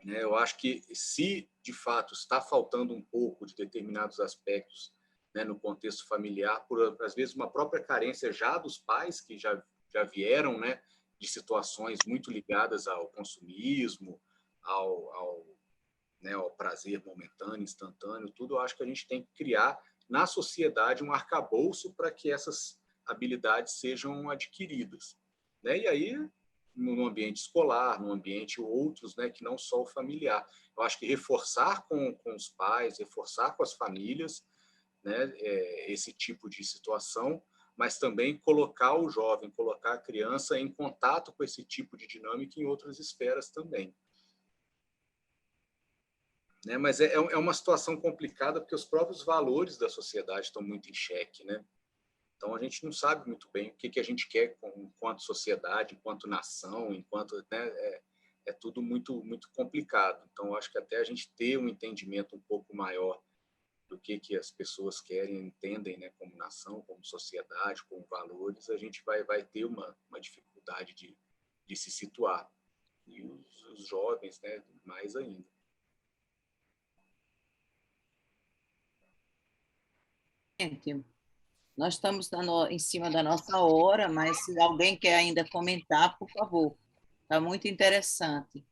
Né? Eu acho que, se, de fato, está faltando um pouco de determinados aspectos, né, no contexto familiar, por, às vezes, uma própria carência já dos pais, que já vieram, né, de situações muito ligadas ao consumismo, ao prazer momentâneo, instantâneo, tudo, eu acho que a gente tem que criar na sociedade um arcabouço para que essas habilidades sejam adquiridas, né? E aí, no ambiente escolar, no ambiente outros, né, que não só o familiar. Eu acho que reforçar com os pais, reforçar com as famílias, né, esse tipo de situação, mas também colocar o jovem, colocar a criança em contato com esse tipo de dinâmica em outras esferas também. Né? Mas é uma situação complicada, porque os próprios valores da sociedade estão muito em xeque, né? Então, a gente não sabe muito bem o que a gente quer enquanto sociedade, enquanto nação, enquanto, né, é tudo muito, muito complicado. Então, acho que até a gente ter um entendimento um pouco maior do que as pessoas querem, entendem, né, como nação, como sociedade, como valores, a gente vai ter uma dificuldade de se situar. E os jovens, né, mais ainda. Gente, nós estamos em cima da nossa hora, mas se alguém quer ainda comentar, por favor. Está muito interessante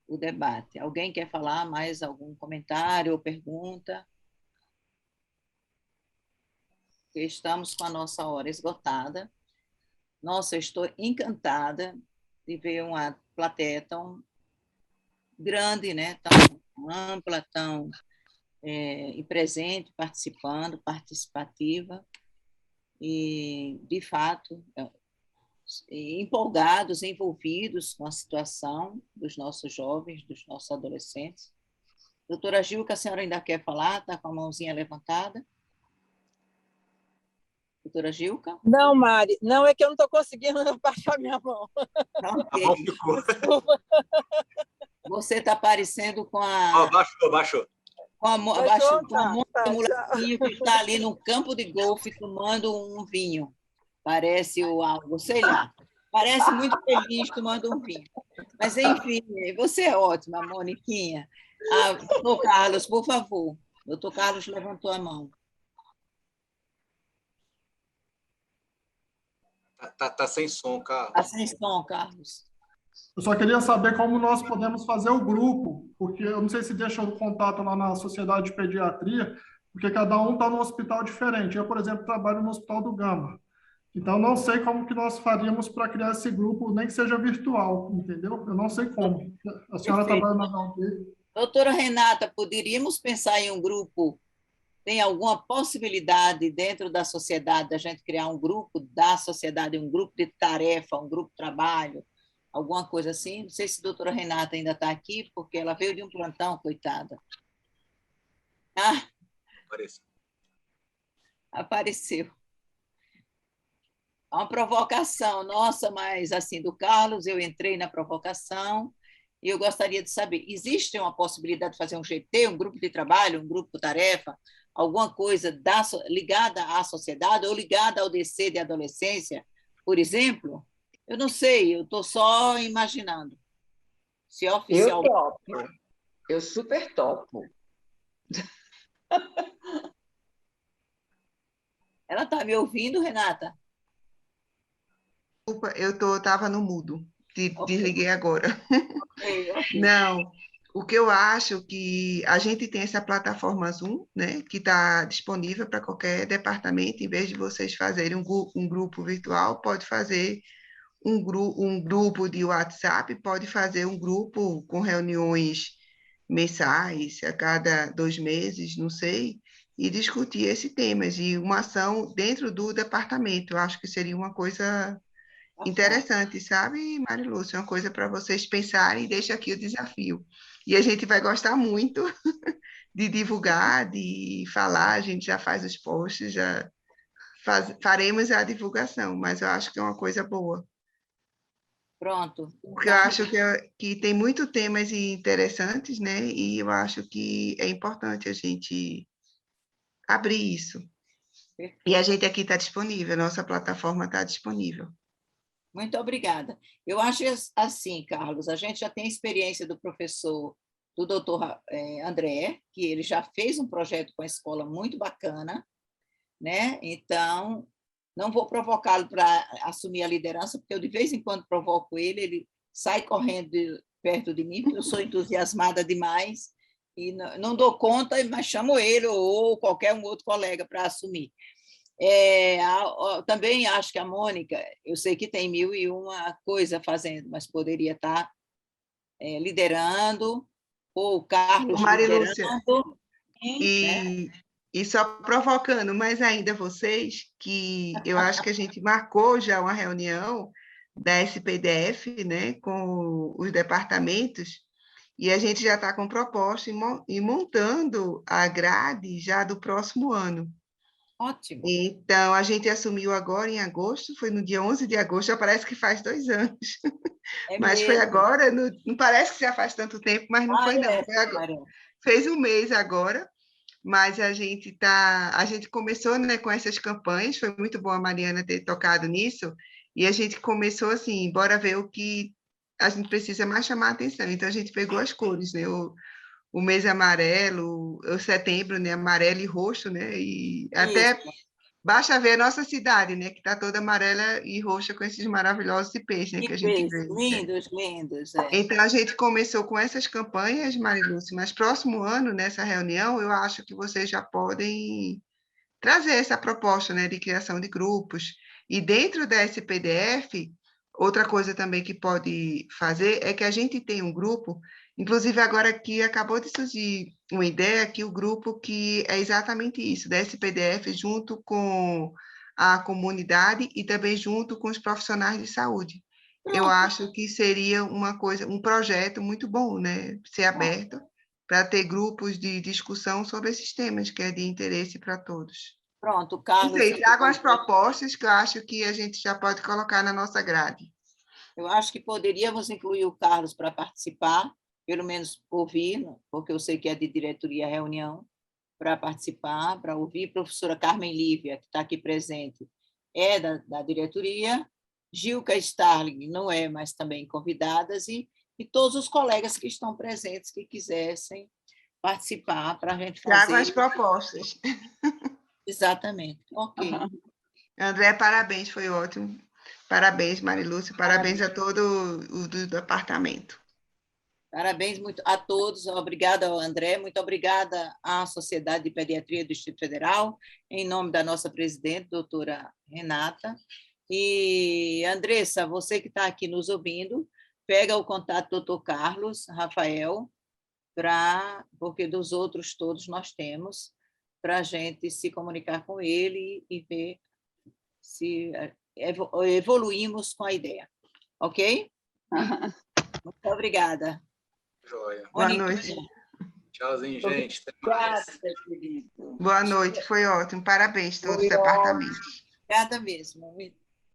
o debate. Alguém quer falar mais algum comentário ou pergunta? Estamos com a nossa hora esgotada. Nossa, eu estou encantada de ver uma plateia tão grande, né? Tão ampla, tão presente, participando, participativa. E, de fato, empolgados, envolvidos com a situação dos nossos jovens, dos nossos adolescentes. Doutora Gilca, a senhora ainda quer falar? Está com a mãozinha levantada? Doutora Gilca? Não, Mari, não, é que eu não estou conseguindo baixar minha mão. Okay. A mão ficou. Desculpa. Você está parecendo com a... Baixou. Com a molequinha que está ali no campo de golfe tomando um vinho. Parece algo, sei lá. Parece muito feliz tomando um vinho. Mas, enfim, você é ótima, Moniquinha. Doutor Carlos, por favor. Doutor Carlos levantou a mão. Tá sem som, Carlos. Está sem som, Carlos. Eu só queria saber como nós podemos fazer o grupo, porque eu não sei se deixa o contato lá na Sociedade de Pediatria, porque cada um está num hospital diferente. Eu, por exemplo, trabalho no Hospital do Gama. Então, não sei como que nós faríamos para criar esse grupo, nem que seja virtual, entendeu? Eu não sei como. A senhora trabalha na UNB. Doutora Renata, poderíamos pensar em um grupo? Tem alguma possibilidade dentro da sociedade da gente criar um grupo da sociedade, um grupo de tarefa, um grupo de trabalho, alguma coisa assim? Não sei se a doutora Renata ainda está aqui, porque ela veio de um plantão, coitada. Apareceu. Uma provocação, nossa, mas assim, do Carlos, eu entrei na provocação e eu gostaria de saber, existe uma possibilidade de fazer um GT, um grupo de trabalho, um grupo de tarefa, alguma coisa ligada à sociedade ou ligada ao DC de adolescência, por exemplo? Eu não sei, eu estou só imaginando. Se oficial... Eu topo. Eu super topo. Ela está me ouvindo, Renata? Desculpa, eu estava no mudo. Desliguei agora. Okay. Não, o que eu acho que a gente tem essa plataforma Zoom, né, que está disponível para qualquer departamento, em vez de vocês fazerem um grupo virtual, pode fazer um grupo de WhatsApp, pode fazer um grupo com reuniões mensais, a cada 2 meses, não sei, e discutir esse tema, de uma ação dentro do departamento. Eu acho que seria uma coisa interessante, sabe, Marilúcia? Uma coisa para vocês pensarem, e deixa aqui o desafio. E a gente vai gostar muito de divulgar, de falar, a gente já faz os posts, já faremos a divulgação, mas eu acho que é uma coisa boa. Pronto. Porque eu acho que tem muitos temas interessantes, né? E eu acho que é importante a gente abrir isso. E a gente aqui está disponível, nossa plataforma está disponível. Muito obrigada. Eu acho assim, Carlos, a gente já tem a experiência do professor, do doutor André, que ele já fez um projeto com a escola muito bacana, né? Então, não vou provocá-lo para assumir a liderança, porque eu, de vez em quando, provoco ele, ele sai correndo perto de mim, porque eu sou entusiasmada demais, e não dou conta, mas chamo ele ou qualquer um outro colega para assumir. Também acho que a Mônica, eu sei que tem 1001 coisa fazendo, mas poderia estar liderando, ou o Carlos liderando. E só provocando mais ainda vocês, que eu acho que a gente marcou já uma reunião da SPDF, né, com os departamentos, e a gente já está com proposta e montando a grade já do próximo ano. Ótimo. Então, a gente assumiu agora em agosto, foi no dia 11 de agosto, já parece que faz 2 anos. Mas mesmo. Foi agora, não parece que já faz tanto tempo, mas não foi não, foi agora. Fez 1 mês agora, mas a gente começou, né, com essas campanhas, foi muito bom a Mariana ter tocado nisso, e a gente começou assim, bora ver o que a gente precisa mais chamar a atenção. Então, a gente pegou as cores, né, o mês amarelo, o setembro, né, amarelo e roxo, né, e até basta ver a nossa cidade, né, que está toda amarela e roxa com esses maravilhosos ipês, né, que a gente vê. Lindos, lindos. Então, a gente começou com essas campanhas, Marilúcia, mas próximo ano, nessa reunião, eu acho que vocês já podem trazer essa proposta, né, de criação de grupos. E dentro da SPDF, outra coisa também que pode fazer é que a gente tem um grupo. Inclusive, agora aqui acabou de surgir uma ideia que o grupo que é exatamente isso, da SPDF, junto com a comunidade e também junto com os profissionais de saúde. Pronto. Eu acho que seria uma coisa, um projeto muito bom, né? Ser aberto para ter grupos de discussão sobre esses temas, que é de interesse para todos. Pronto, Carlos. Tragam as propostas que eu acho que a gente já pode colocar na nossa grade. Eu acho que poderíamos incluir o Carlos para participar, pelo menos ouvir, porque eu sei que é de diretoria a reunião, para participar, para ouvir. Professora Carmen Lívia, que está aqui presente, é da diretoria. Gilca Starling não é, mas também convidadas, e todos os colegas que estão presentes, que quisessem participar para a gente fazer... Trago as propostas. Exatamente. Ok. André, parabéns, foi ótimo. Parabéns, Marilúcia, parabéns a todo o do departamento. Parabéns muito a todos, obrigada ao André, muito obrigada à Sociedade de Pediatria do Distrito Federal, em nome da nossa presidente, doutora Renata. E, Andressa, você que está aqui nos ouvindo, pega o contato do doutor Carlos Rafael, porque dos outros todos nós temos, para a gente se comunicar com ele e ver se evoluímos com a ideia. Ok? Muito obrigada. Joia. Boa noite. Tchauzinho, gente. Obrigada, querido. Boa noite, foi ótimo. Parabéns a todos os departamentos. Obrigada mesmo.